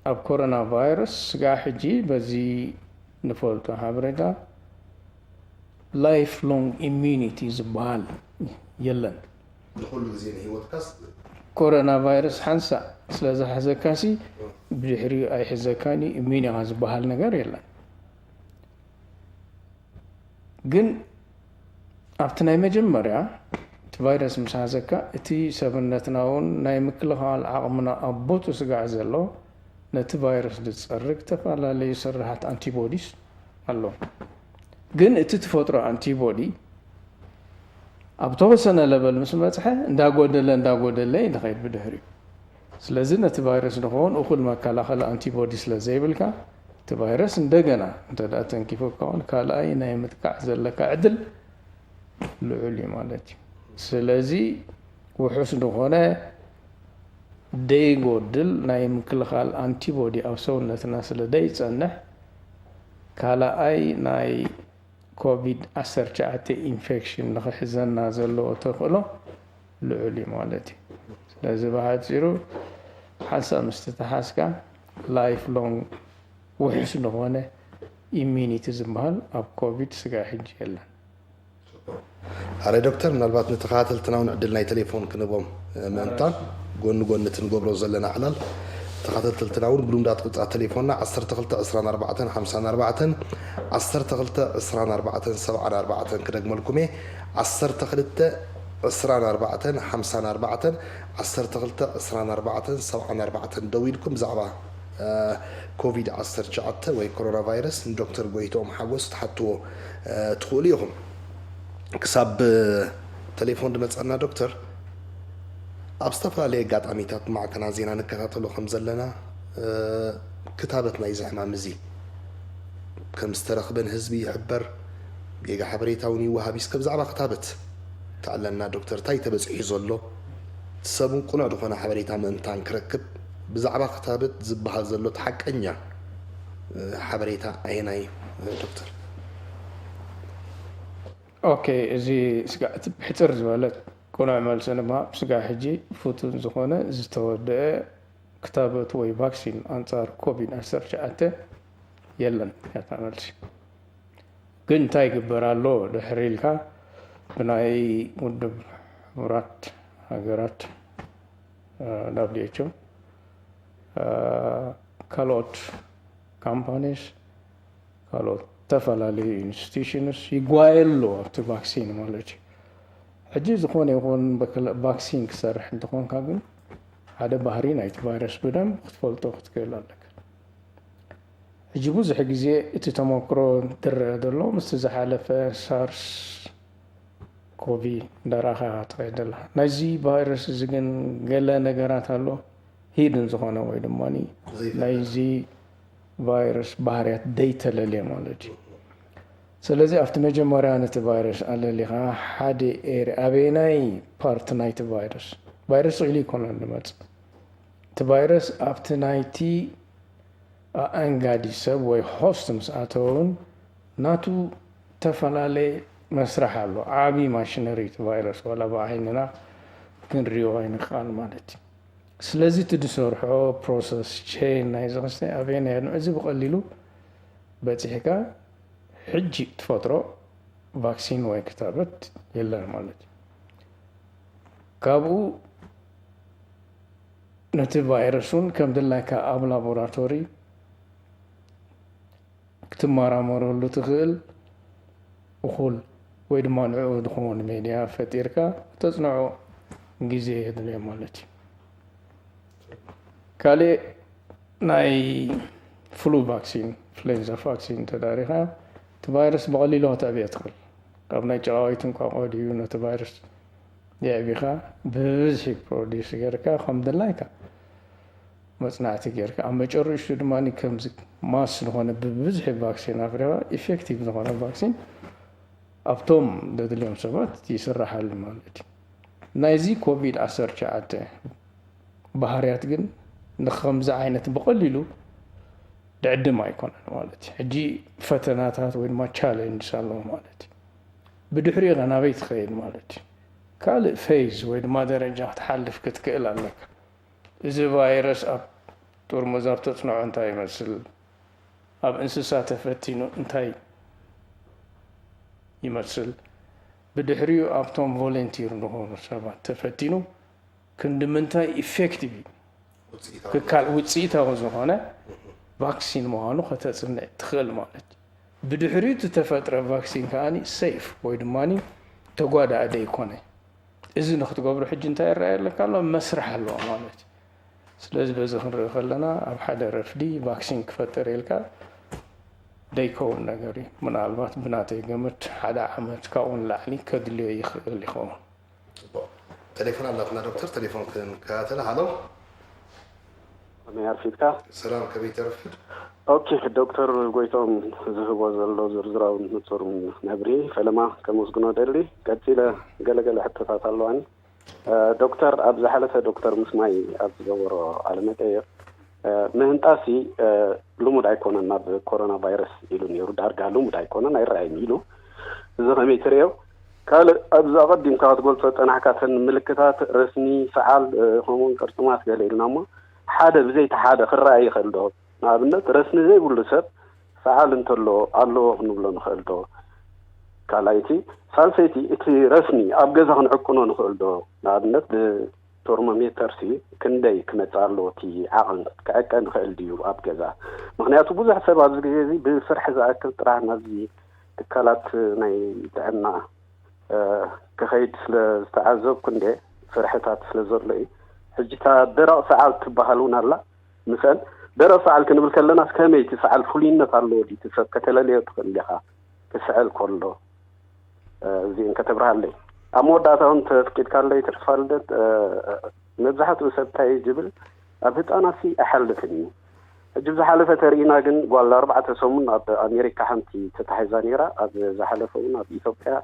ኣብ ኮሮና ቫይረስ ስጋ ሕጂ በዚ ንፈልጦ ሓበሬታ ላይፍ ሎንግ ኢሚኒቲ ዝበሃል የለን ንኩሉ ግዜ ንሂወትካስ ኮሮና ቫይረስ ሓንሳ ስለዝሓዘካሲ ብድሕሪ ኣይሕዘካኒ ኢሚን ኢኻ ዝበሃል ነገር የለን ግን ኣብቲ ናይ መጀመርያ እቲ ቫይረስ ምስ ሓዘካ እቲ ሰብነትና እውን ናይ ምክልኻል ዓቕምና ኣብ ቦቱ ስጋዕ ዘሎ ነቲ ቫይረስ ዝፀርግ ተፈላለዩ ስራሓት አንቲቦዲስ ኣሎ ግን እቲ ትፈጥሮ አንቲቦዲ ኣብ ተወሰነ ለበል ምስ በፅሐ እንዳጎደለ ይንኸይድ ብድሕሪኡ ስለዚ ነቲ ቫይረስ ንኸውን እኹል መከላኸሊ አንቲቦዲ ስለዘይብልካ እቲ ቫይረስ እንደገና እንተዳ ተንኪፉካ እውን ካልኣይ ናይ ምጥቃዕ ዘለካ ዕድል ልዑል እዩ ማለት እዩ ስለዚ ውሑስ ዝኾነ ደይጎድል ናይ ምክልኻል አንቲቦዲ ኣብ ሰውነትና ስለ ደይፀንሕ ካልኣይ ናይ ኮቪድ-19 ኢንፌክሽን ንኽሕዘና ዘለዎ ተኽእሎ ልዑል እዩ ማለት እዩ ስለዚ ብሓፂሩ ሓንሳብ ምስ ተተሓዝካ ላይፍ ሎንግ ውሑስ ዝኾነ ኢሚኒቲ ዝበሃል ኣብ ኮቪድ ስጋ ሕጂ የለን ኣረ ዶክተር ምናልባት ንተኸታተልትና እውን ዕድል ናይ ቴሌፎን ክንቦም ምእንታን ጎኒ እቲ ንገብሮ ዘለና ዕላል ተኸታተልትና እውን ብሉምዳት ቁፅሪ ቴሌፎንና 122454 122474 ክደግመልኩም እየ 122454 122474 ደው ኢልኩም ብዛዕባ ኮቪድ-19 ወይ ኮሮና ቫይረስ ንዶክተር ጎይቶኦም ሓጎስ ትሓትዎ ትኽእሉ ኢኹም ክሳብ ቴሌፎን ድመፀና ዶክተር ኣብ ዝተፈላለየ ኣጋጣሚታት ማዕከና ዜና ንከታተሎ ከም ዘለና ክታበት ናይ ዝሕማም እዚ ከም ዝተረኽበን ህዝቢ ይሕበር ጌጋ ሓበሬታ እውን ይወሃብ እስከ ብዛዕባ ክታበት ተኣለና ዶክተር እንታይ ተበፂሑ ዘሎ ሰቡን ቁኑዕ ዝኾነ ሓበሬታ ምእንታን ክረክብ ብዛዕባ ክታበት ዝበሃል ዘሎ ተሓቀኛ ሓበሬታ ኣየናይ ዶክተር ኦኬ እዚ ሕፅር ዝበለት ቁኑዕ መልሲ ንምሃብ ስጋ ሕጂ ፍቱን ዝኾነ ዝተወድአ ክታበት ወይ ቫክሲን ኣንጻር ኮቪድ-19 የለን ያታ መልሲ ግን እንታይ ይግበር ኣሎ ድሕሪ ኢልካ ብናይ ውድብ ሕቡራት ሃገራት WHO ካልኦት ካምፓኒስ ካልኦት ተፈላለዩ ኢንስቲትዩሽንስ ይጓየሉ ኣብቲ ቫክሲን ማለት እዩ ሕጂ ዝኾነ ይኹን ቫክሲን ክሰርሕ እንትኾንካ ግን ሓደ ባህሪ ናይቲ ቫይረስ ብደንብ ክትፈልጦ ክትክእል ኣለካ ሕጂ ብዙሕ ግዜ እቲ ተመክሮ ትረአ ዘሎ ምስቲ ዝሓለፈ ሳርስ ኮቪ እንዳራኻ ትኸይድ ኣላ ናይዚ ቫይረስ እዚ ግን ገለ ነገራት ኣሎ ሂድን ዝኾነ ወይ ድማኒ ናይዚ ቫይረስ ባህርያት ደይተለልየ ማለት እዩ ስለዚ ኣብቲ መጀመርያ ነቲ ቫይረስ ኣለሊኻ ሓደ ኤርያ ኣበየናይ ፓርት ናይቲ ቫይረስ ኢሉ ይኮነን ንመፅእ እቲ ቫይረስ ኣብቲ ናይቲ ኣንጋዲ ሰብ ወይ ሆስት ምስ ኣተውን ናቱ ተፈላለየ መስራሕ ኣሎ ዓብዪ ማሽነሪት ቫይረስ ዋላ ብዓይንና ክንሪኦ ኣይንኽኣል ማለት እዩ ስለዚ እቲ ዝሰርሖ ፕሮሰስ ቼን ናይ ዝኽስተ ኣበየና ያድንዑ እዚ ብቐሊሉ በፂሕካ ሕጂ ትፈጥሮ ቫክሲን ወይ ክታበት የለን ማለት እዩ ካብኡ ነቲ ቫይረሱን ከም ድላይካ ኣብ ላቦራቶሪ ክትመራመረሉ ትኽእል እኹል ወይ ድማ ንዕኡ ዝኸውን ሜድያ ፈጢርካ ተፅንዖ ግዜ የድልዮ ማለት እዩ ካልእ ናይ ፍሉ ቫክሲን ኢንፍሉዌንዛ ቫክሲን ተዳሪኻ እቲ ቫይረስ ብቐሊሉ ክትዕብዮ ትኽእል ኣብ ናይ ጨቓዊትን ቋንቋ ድዩ ነቲ ቫይረስ የዕቢኻ ብብዝሒ ፕሮዲስ ጌርካ ከም ድላይካ መፅናዕቲ ጌርካ ኣብ መጨረሽቱ ድማ ከምዚ ማስ ዝኾነ ብብዝሒ ቫክሲን ኣፍሪኻ ኢፌክቲቭ ዝኾነ ቫክሲን ኣብቶም ዘድልዮም ሰባት ይስራሓሉ ማለት እዩ ናይዚ ኮቪድ-19 ባህርያት ግን ንከምዚ ዓይነት ብቐሊሉ ድዕድም ኣይኮነን ማለት እዩ ሕጂ ፈተናታት ወይ ድማ ቻሌንጅ ኣለዎ ማለት እዩ ብድሕሪኡ ናበይ ትኸይድ ማለት እዩ ካልእ ፌዝ ወይ ድማ ደረጃ ክትሓልፍ ክትክእል ኣለካ እዚ ቫይረስ ኣብ ጥርሙዝ ኣብ ተፅንዖ እንታይ ይመስል ኣብ እንስሳ ተፈቲኑ እንታይ ይመስል ብድሕሪኡ ኣብቶም ቮለንቲር ዝኾኑ ሰባት ተፈቲኑ ክንዲ ምንታይ ኢፌክቲቭ ክካል ውፅኢታዊ ዝኾነ ቫክሲን ምዃኑ ከተፅንዕ ትኽእል ማለት እዩ ብድሕሪኡ ዝተፈጥረ ቫክሲን ከዓኒ ሴፍ ወይ ድማኒ ተጓዳእ ደይኮነ እዚ ንክትገብሩ ሕጂ እንታይ ይረኣይ ኣለካ ኣሎ መስርሕ ኣለዎ ማለት እዩ ስለዚ በዚ ክንርኢ ከለና ኣብ ሓደ ረፍዲ ቫክሲን ክፈጥር ኢልካ ደይከውን ነገር እዩ ምናልባት ብናተይ ገመት ሓደ ዓመት ካብኡ ንላዕሊ ከድልዮ ይኽእል ይኸውን ቴሌፎን ኣለትና ዶክተር ቴሌፎን ክንከታተል ሃሎ أنا عارفيتك. سلام كبير ترفد. أوكي دكتور قويتهم ذهبوا زلوا زرزرا ونصور من نبري فلما كمسكنا دلي كتيلا قال حتى تطلعن دكتور أبز حالة دكتور مسمعي أبز جور على متى مهن تاسي لومود أيقونا ناب كورونا فيروس إلو نيرو دارجا لومود أيقونا نيرعي ميلو زخمي تريو قال أبز أقدم كات قلت أنا حكيت ملكات رسمي فعال هرمون كرتمات قال لنا ما حدا بزيت حدا خرائي خلده نابنت رسمي زي بقول سب فعال انتلو الله نبلا نخلده كالايتي سالسيتي اتي رسمي أبجزه نحكونه نخلده نابنت تورمومتر سي كندي كمتالو تي عقل كأكن نخلديو أبجزه مغنياتو بوزح سبب زي بفرح زاكل طرح نزي تكالات ناي تعنا كخيد استعذب كندي فرحتات سلزرلي حجتا درا فعال تبهلون هلا مثلا درا فعال كنبل كلنا كمي تفعل فلين قالو دي تفكتللي تخليها تسأل كله زين كتبرها لي اموداتهم تفكيت كان لي تفالدت مبزحت وسبتاي جبل ابت انا في احلفني جبز حلفه ترينا جن ولا 4 سمون امريكا حمتي تتحيزانيرا اب زحلفون اب اثيوبيا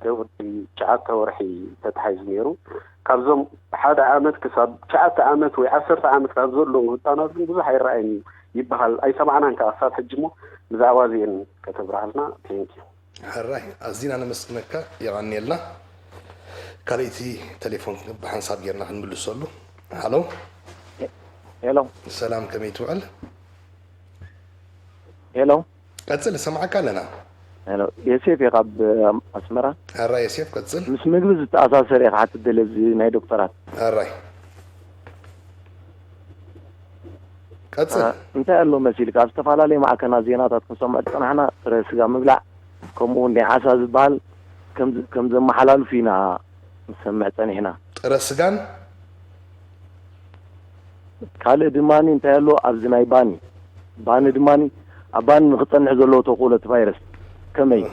دوري شعات ورحي تتحيز نيرو كابزم حدا عامت كسب شعات عامت و10 عامت كابزلو وطانا بزح يرايني يبحال اي سمعنا انك اصات حجمو بزعوازين كتبرالنا ثانك هراي ازين انا مسكنك يعني لنا كاليتي تليفون بحساب غيرنا نملسولو هالو هلو سلام كمي توعل هلو قتل سمعك لنا هلو يسيف يقب أسمرة هراي يسيف قتل مش مجلس أساسا يا حتى الدلزي ناي دكتورات هراي قتل انت قال له مسيلك استفعل لي معك نازينات تقسم احنا رسقا مبلع كمون دي عسى زبال كم زم حلال فينا سمعتني هنا رسقان قال دماني انت قال له ابزناي باني دماني ابان نقطنع زلو تقولة فيروس كمي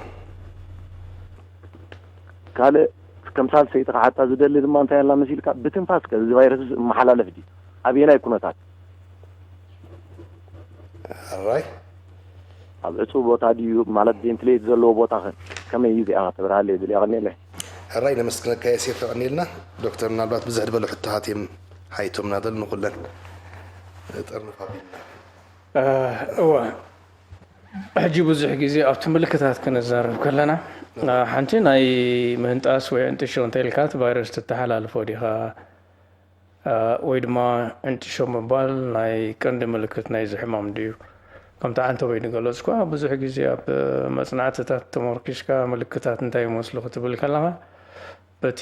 قال كم سال سيتك حتى زدلي دمان انت يلا مسيلك بتنفاسك الفيروس محلال فدي ابينا يكونتات هراي أبغى بوتا ديو مالت دينتلي زلوا بوتا كم يجي أعتبر عليه دلي أغني له هراي نمسكنا كيسيف عنيلنا دكتور نالبات بزهد بلو حتى هاتيم حيتم نادل نقول لك تقرن فابيلنا هو ሕጂ ብዙሕ ግዜ ኣብቲ ምልክታት ክንዛረብ ከለና ሓንቲ ናይ ምህንጣስ ወይ እንጥሾ እንተኢልካ ቫይረስ ትተሓላልፎ ዲኻ ወይ ድማ እንጥሾ ምባል ናይ ቀንዲ ምልክት ናይ ዝሕማም ድዩ ከምቲ ዓንተ ወይ ንገለጽኳ ብዙሕ ግዜ ኣብ መጽናዕትታት ተመርኪስካ ምልክታት እንታይ ይመስሉ ክትብል ከለኻ በቲ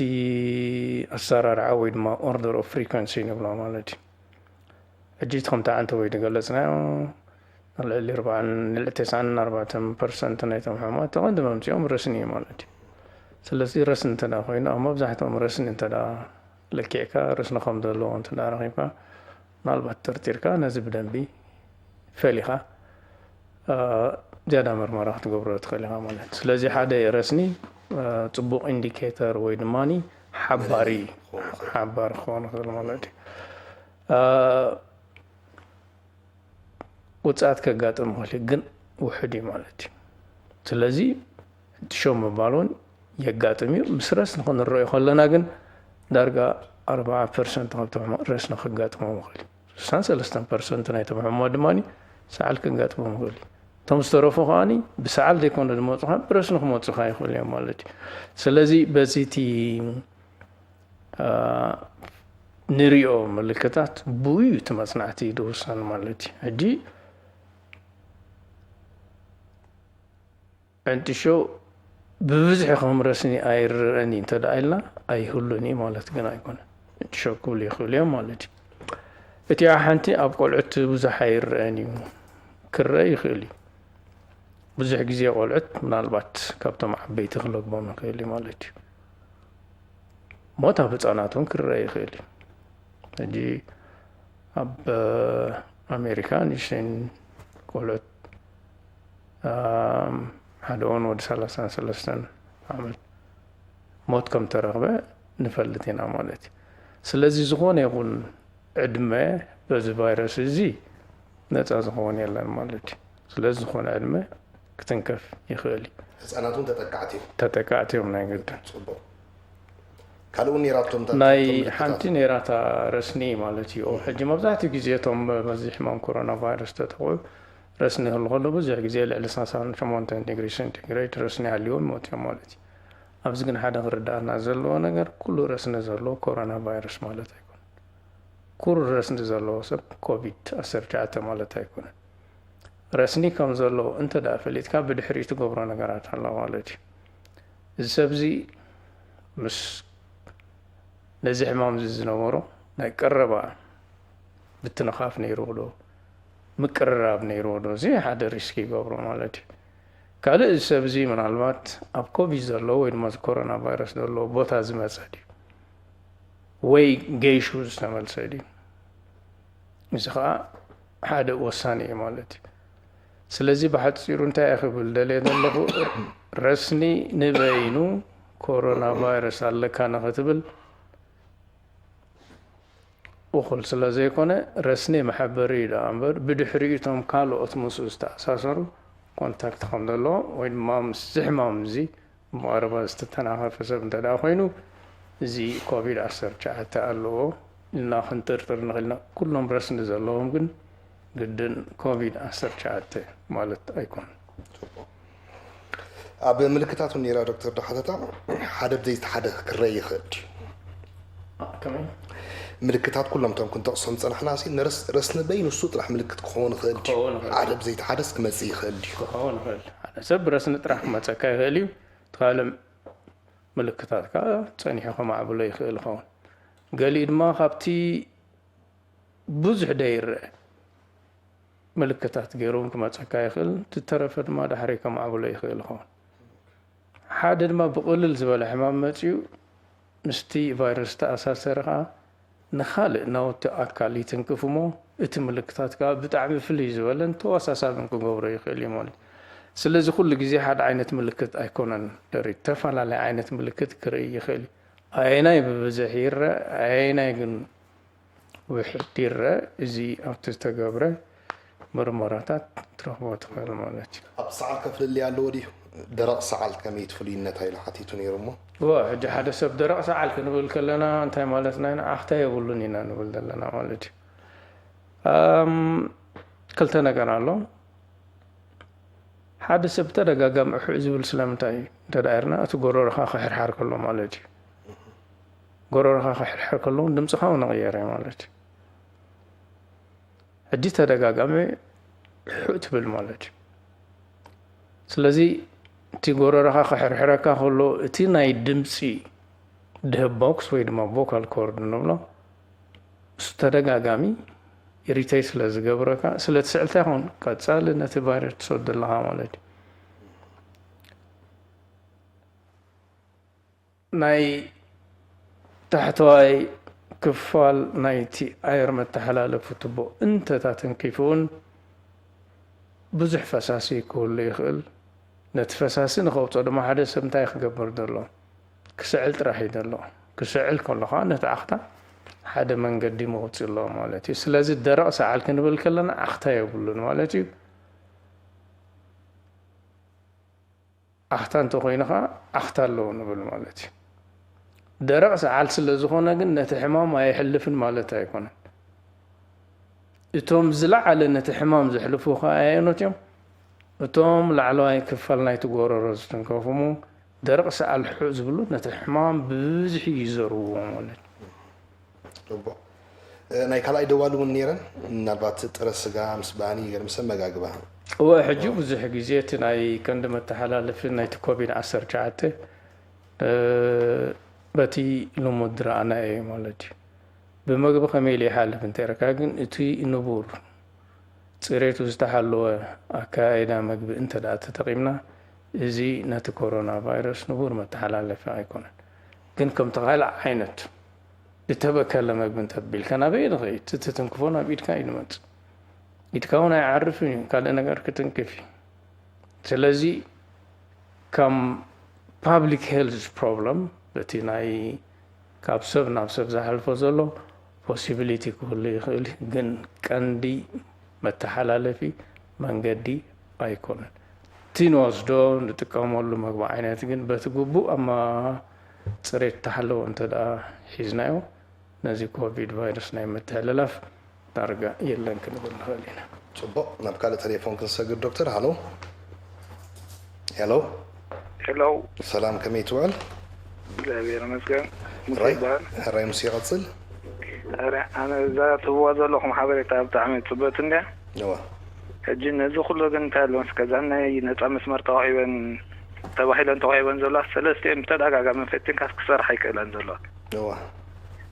ኣሰራርዓ ወይ ድማ ኦርደር ኦፍ ፍሪኮንሲ ንብሎ ማለት እዩ ሕጂ ከምቲ ዓንተ ወይ ንገለጽናዮ ልዕሊ 94% ናይቶም ሕማማት ተቐንዲ መምፅኦም ረስኒ እዩ ማለት እዩ ስለዚ ረስኒ እንተዳ ኮይኑ ኣብ መብዛሕትኦም ረስኒ እንተዳ ለኪዕካ ረስኒ ከም ዘለዎ እንተዳ ረኺብካ ምናልባት ጠርጢርካ ነዚ ብደንቢ ፈሊኻ ዝያዳ ምርመራ ክትገብሮ ትኽእል ኢኻ ማለት እዩ ስለዚ ሓደ ረስኒ ፅቡቕ ኢንዲኬተር ወይ ድማኒ ሓባሪ ክኸውን ይኽእል ማለት እዩ ውፅኣት ከጋጥም ይኽእል ግን ውሕድ እዩ ማለት እዩ ስለዚ እንጥሾም ምባል እውን የጋጥም እዩ ምስ ረስኒ ክንረአዮ ከለና ግን ዳርጋ 40% ካብቶም ረስኒ ክጋጥሞም ይኽእል እዩ 63% ናይቶም ሕሙማት ድማኒ ሰዓል ክጋጥሞም ይኽእል እዩ እቶም ዝተረፉ ከዓኒ ብሰዓል ዘይኮነ ዝመፁኻ ብረስኒ ክመፁኻ ይኽእል እዮም ማለት እዩ ስለዚ በዚ እቲ ንሪኦ ምልክታት ብኡዩ እቲ መፅናዕቲ ድውሰን ማለት እዩ ሕጂ እንጥሾ ብብዝሒ ከም ረስኒ ኣይርአኒ እንተዳ ኢልና ኣይህሉኒ ማለት ግን ኣይኮነ እንጥሾ ክብሉ ይኽእሉ እዮም ማለት እዩ እቲ ሓንቲ ኣብ ቆልዑት ብዙሕ ኣይርአን እዩ ክረአ ይኽእል እዩ ብዙሕ ግዜ ቆልዑት ምናልባት ካብቶም ዓበይቲ ክለግቦም ይኽእል እዩ ማለት እዩ ሞት ኣብ ህፃናት እውን ክረአ ይኽእል እዩ ሕጂ ኣብ ኣሜሪካ ንእሽተይን ቆልዑት ሓደ እውን ወዲ 33 ዓመት ሞት ከም ተረኽበ ንፈልጥ ኢና ማለት እዩ ስለዚ ዝኾነ ይኹን ዕድመ በዚ ቫይረስ እዚ ነፃ ዝኸውን የለን ማለት እዩ ስለዚ ዝኾነ ዕድመ ክትንከፍ ይኽእል እዩ ህፃናት እውን ተጠቃዕቲ እዮም ናይ ግድን ፅቡቕ ካልእ እውን ኔራቶም ናይ ሓንቲ ኔራታ ረስኒ ማለት እዩ ሕጂ መብዛሕትኡ ግዜ እቶም በዚ ሕማም ኮሮና ቫይረስ ተጠቕዑ ረስኒ ይህሉ ከሎ ብዙሕ ግዜ ልዕሊ 38 ዲግሪ ሴንቲግሬድ ረስኒ ሃልዮም ይሞት እዮም ማለት እዩ ኣብዚ ግን ሓደ ክርዳእና ዘለዎ ነገር ኩሉ ረስኒ ዘለዎ ኮሮና ቫይረስ ማለት ኣይኮነን ኩሉ ረስኒ ዘለዎ ሰብ ኮቪድ-19 ማለት ኣይኮነን ረስኒ ከም ዘለዎ እንተዳ ፈሊጥካ ብድሕሪኡ ትገብሮ ነገራት ኣሎ ማለት እዩ እዚ ሰብዚ ምስ ነዚ ሕማም ዝነበሮ ናይ ቀረባ ብትንኻፍ ነይሩዎ ዶ ምቅርራብ ነይሩዎ ዶ እዚ ሓደ ሪስክ ይገብሮ ማለት እዩ ካልእ እዚ ሰብ እዚ ምናልባት ኣብ ኮቪድ ዘለዎ ወይ ድማ ኮሮና ቫይረስ ዘለዎ ቦታ ዝመፀ ድዩ ወይ ገይሹ ዝተመልሰ ድዩ እዚ ከዓ ሓደ ወሳኒ እዩ ማለት እዩ ስለዚ ብሓፂሩ እንታይ ክብል ደልየ ዘለኹ ረስኒ ንበይኑ ኮሮና ቫይረስ ኣለካ ንኽትብል እኹል ስለ ዘይኮነ ረስኒ መሐበሪ እዩ ዳ እምበር ብድሕሪኡ እቶም ካልኦት ምስኡ ዝተኣሳሰሩ ኮንታክት ከም ዘለዎ ወይ ድማ ምስ ዝሕማም እዚ ብቐረባ ዝተተናኸፈ ሰብ እንተዳ ኮይኑ እዚ ኮቪድ-19 ኣለዎ ኢልና ክንጥርጥር ንኽእልና ኩሎም ረስኒ ዘለዎም ግን ግድን ኮቪድ-19 ማለት ኣይኮነን ኣብ ምልክታት ኔራ ዶክተር ዳሓተታ ሓደ ብዘይቲ ሓደ ክረአ ይኽእል ከመይ ምልክታት ኩሎም እቶም ክንጠቕሶም ፀናሕና ረስኒ በይኑ እሱ ጥራሕ ምልክት ክኸውን ይኽእል ድዩ ሓደ ብዘይቲ ሓደስ ክመፅእ ይኽእል ድዩ ክኸውን ይኽእል ሓደ ሰብ ረስኒ ጥራሕ ክመፀካ ይኽእል እዩ ተኻልእ ምልክታት ከዓ ፀኒሑ ከማዕብሎ ይኽእል ይኸውን ገሊኡ ድማ ካብቲ ብዙሕ ደይርአ ምልክታት ገይሮም ክመፀካ ይኽእል ትተረፈ ድማ ዳሕሪ ከማዕብሎ ይኽእል ይኸውን ሓደ ድማ ብቕልል ዝበለ ሕማም መፅኡ ምስቲ ቫይረስ ተኣሳሰረ ከዓ ንኻልእ ናውቲ ኣካል ይትንክፍ እሞ እቲ ምልክታት ከዓ ብጣዕሚ ፍልይ ዝበለን ተወሳሳብን ክገብሮ ይኽእል እዩ ማለት ስለዚ ኩሉ ግዜ ሓደ ዓይነት ምልክት ኣይኮነን ደሪ ተፈላለየ ዓይነት ምልክት ክርኢ ይኽእል እዩ ኣየናይ ብብዝሒ ይረአ ኣየናይ ግን ውሕድ ይረአ እዚ ኣብቲ ዝተገብረ ምርመራታት ትረኽቦ ትኽእል ማለት እዩ ኣብ ሰዓል ከፍልልይ ኣለዎ ድዩ ደረቕ ሰዓል ከመይ ትፍሉይነት ኢሉ ሓቲቱ ነይሩ እሞ ሕጂ ሓደ ሰብ ደረቕ ሰዓል ክንብል ከለና እንታይ ማለትና ኢና ኣኽታ የብሉን ኢና ንብል ዘለና ማለት እዩ ክልተ ነገር ኣሎ حد سبت دقاقام حزب الإسلام تاي تدائرنا أتقرر رخا خحر كله مالتي قرر رخا خحر كله دمس خاون غيره مالتي أجيت دقاقام حوت بالمالتي سلازي تي قرر رخا خحر كله تي ناي دمسي ده بوكس ويد ما فوكال كورد نبلا ستدقاقامي يريتاي سلاز قبرك سلات سألتها هون قد سأل نتباير تصد لها مالتي ناي تحتواي كفال نايتي اير متحلال فتبو انت تاتنكيفون بزح فساسي كل يخل نتفساسي نخوبتو دما حدا سمتا يخقبر دلو كسعلت راح يدلو كسعل كل خان نتعختا حدا من قدي موتي الله مالتي سلازي الدراء ساعال كنبل كلنا اختا يقولون مالتي اختان تخوينها اختار نبل مالتي درق ساعال سلازخونا قن نتحمام ما يحلفن مالتها يكون اتوم زلع على نتحمام زحلفوها اينوتيم اتوم لعلوا كفلنا يتقور رزتن كوفمو درق ساعال حوز بلو نتحمام بزح يزرو مالتي ناي كلا يدوالو من نيران نالبات ترسقا مسباني غير مسمى قاقبها هو حجو بزح جزيت ناي كندم التحلال ناي تكوبين عسر جاعته باتي لمدرا أنا أي مالتي بمجب خميلي حالف انت ركاجن اتي نبور تريتو استحلوا أكايدا مجب انت دا تتقيمنا إزي نات كورونا فيروس نبور ما تحلال في أيكون كنكم تغال عينت لتبكى لما بنت تبيل كان بيد غير تتنكفونا بيد كاين مات يتكونا يعرفني قال أنا قرك تنكفي سلازي كم public health problem بتي ناي كابسب نابسب زحلفو زلو possibility كله يخلي جن كاندي متحلالفي منقدي أيكون تينوز دو نتكامل له مجموعة عينات جن بتجوبو أما صريت تحلو أنت دا حزنايو نزي كوفيد فيروس ناي متحللف ترجع يلا نكمل خلينا صبا نبقى تليفون كنسجل دكتور هالو هالو هلو سلام كم يتوال لا بير مسكن راي موسيقى تصل انا ذات هو ذلهم حبريت بتاع صبتنا ايوا الجن ذو كله كنت له مسكزنا ينطع مسمر تقريبا توحيدا تقريبا زلا ثلاث امتدى من فتن كسر حيكل انزلا ايوا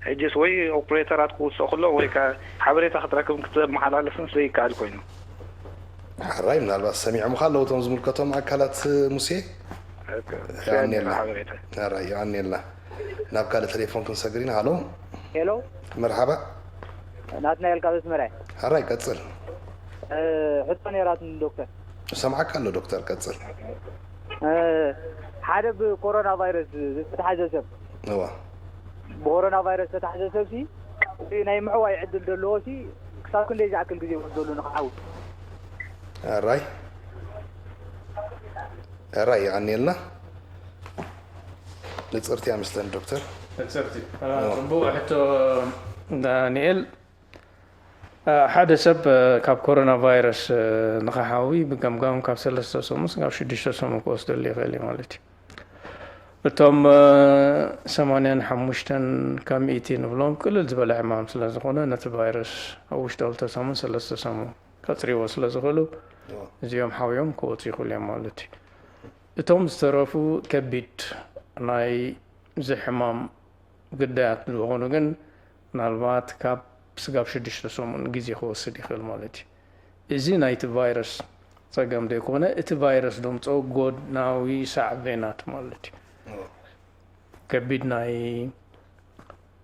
هيجي سوي اوبريتورات كوس كله ويك حبريت خطركم كتب محلالفن زي قال كوينو راي من الباس سميع مخالو تنزملكتهم اكلات موسي يعني الله راي يعني الله نبقى التليفون كنسجلين هالو هلو مرحبا ناتنا القابس مرعي هراي كتصل حطني رات الدكتور سمعك له دكتور كتصل حدا بكورونا فيروس تتحدث ايوا بكورونا فيروس تتحدث في ناي معوا يعدل دلوسي كسا كل يجعل كل جزء ودولو نقعود راي يعني لنا لتصرتي يا مستر دكتور لتصرتي ربو حتى دانيال حدا سب كاب كورونا فيروس نخحاوي بقمقام كاب سلسة سومس كاب شديشة سومو كوست اللي غالي مالتي بتوم سمانين حموشتن كام ايتين بلون كل الزبالة عمام سلازخونا نت فيروس اوش دولتا سومن سلسة سومو كتري وسلازخولو زيوم حاويوم كوتي خولي مالتي بتوم استرافو كبيت ناي زحمام قدات الوغنوغن نالبات كاب سقاب شديش لسومن جيزي خوصدي خيل مالتي إزي نايت فيروس صقام ديكونا ات فيروس دومتو قود ناوي ساعبينات مالتي كبيد ناي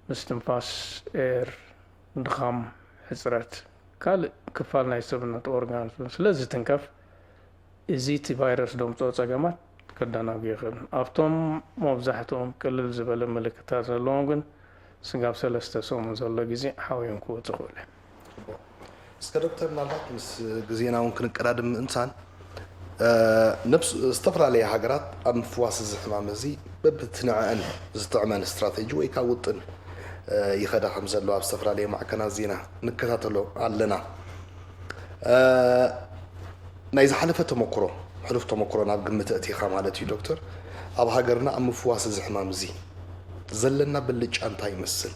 مستنفاس اير دخام حسرات قال كفال ناي سبنات اورغان سلازي تنكف إزي تي فيروس دومتو صقامات كدانا بيخل أفتم مبزحتهم كل الزبالة ملكتات اللونغن سنقاب سلسة سومن زالله جزي حاوين كوة تخوله اسكا دكتور نالبات مس جزينا ممكن قرادم انسان نفس استفر عليه حقرات ام فواس الزحمام زي ببتنعان زطعمان استراتيجي ويكا وطن يخدا حمزة له استفر عليه مع كنا زينا نكتاتلو علنا نايز حلفة مقرو حلف تمكرنا بقمة أتيخا مالتي دكتور أبها قرنا أم فواس زحمام زي زلنا باللج أنت يمثل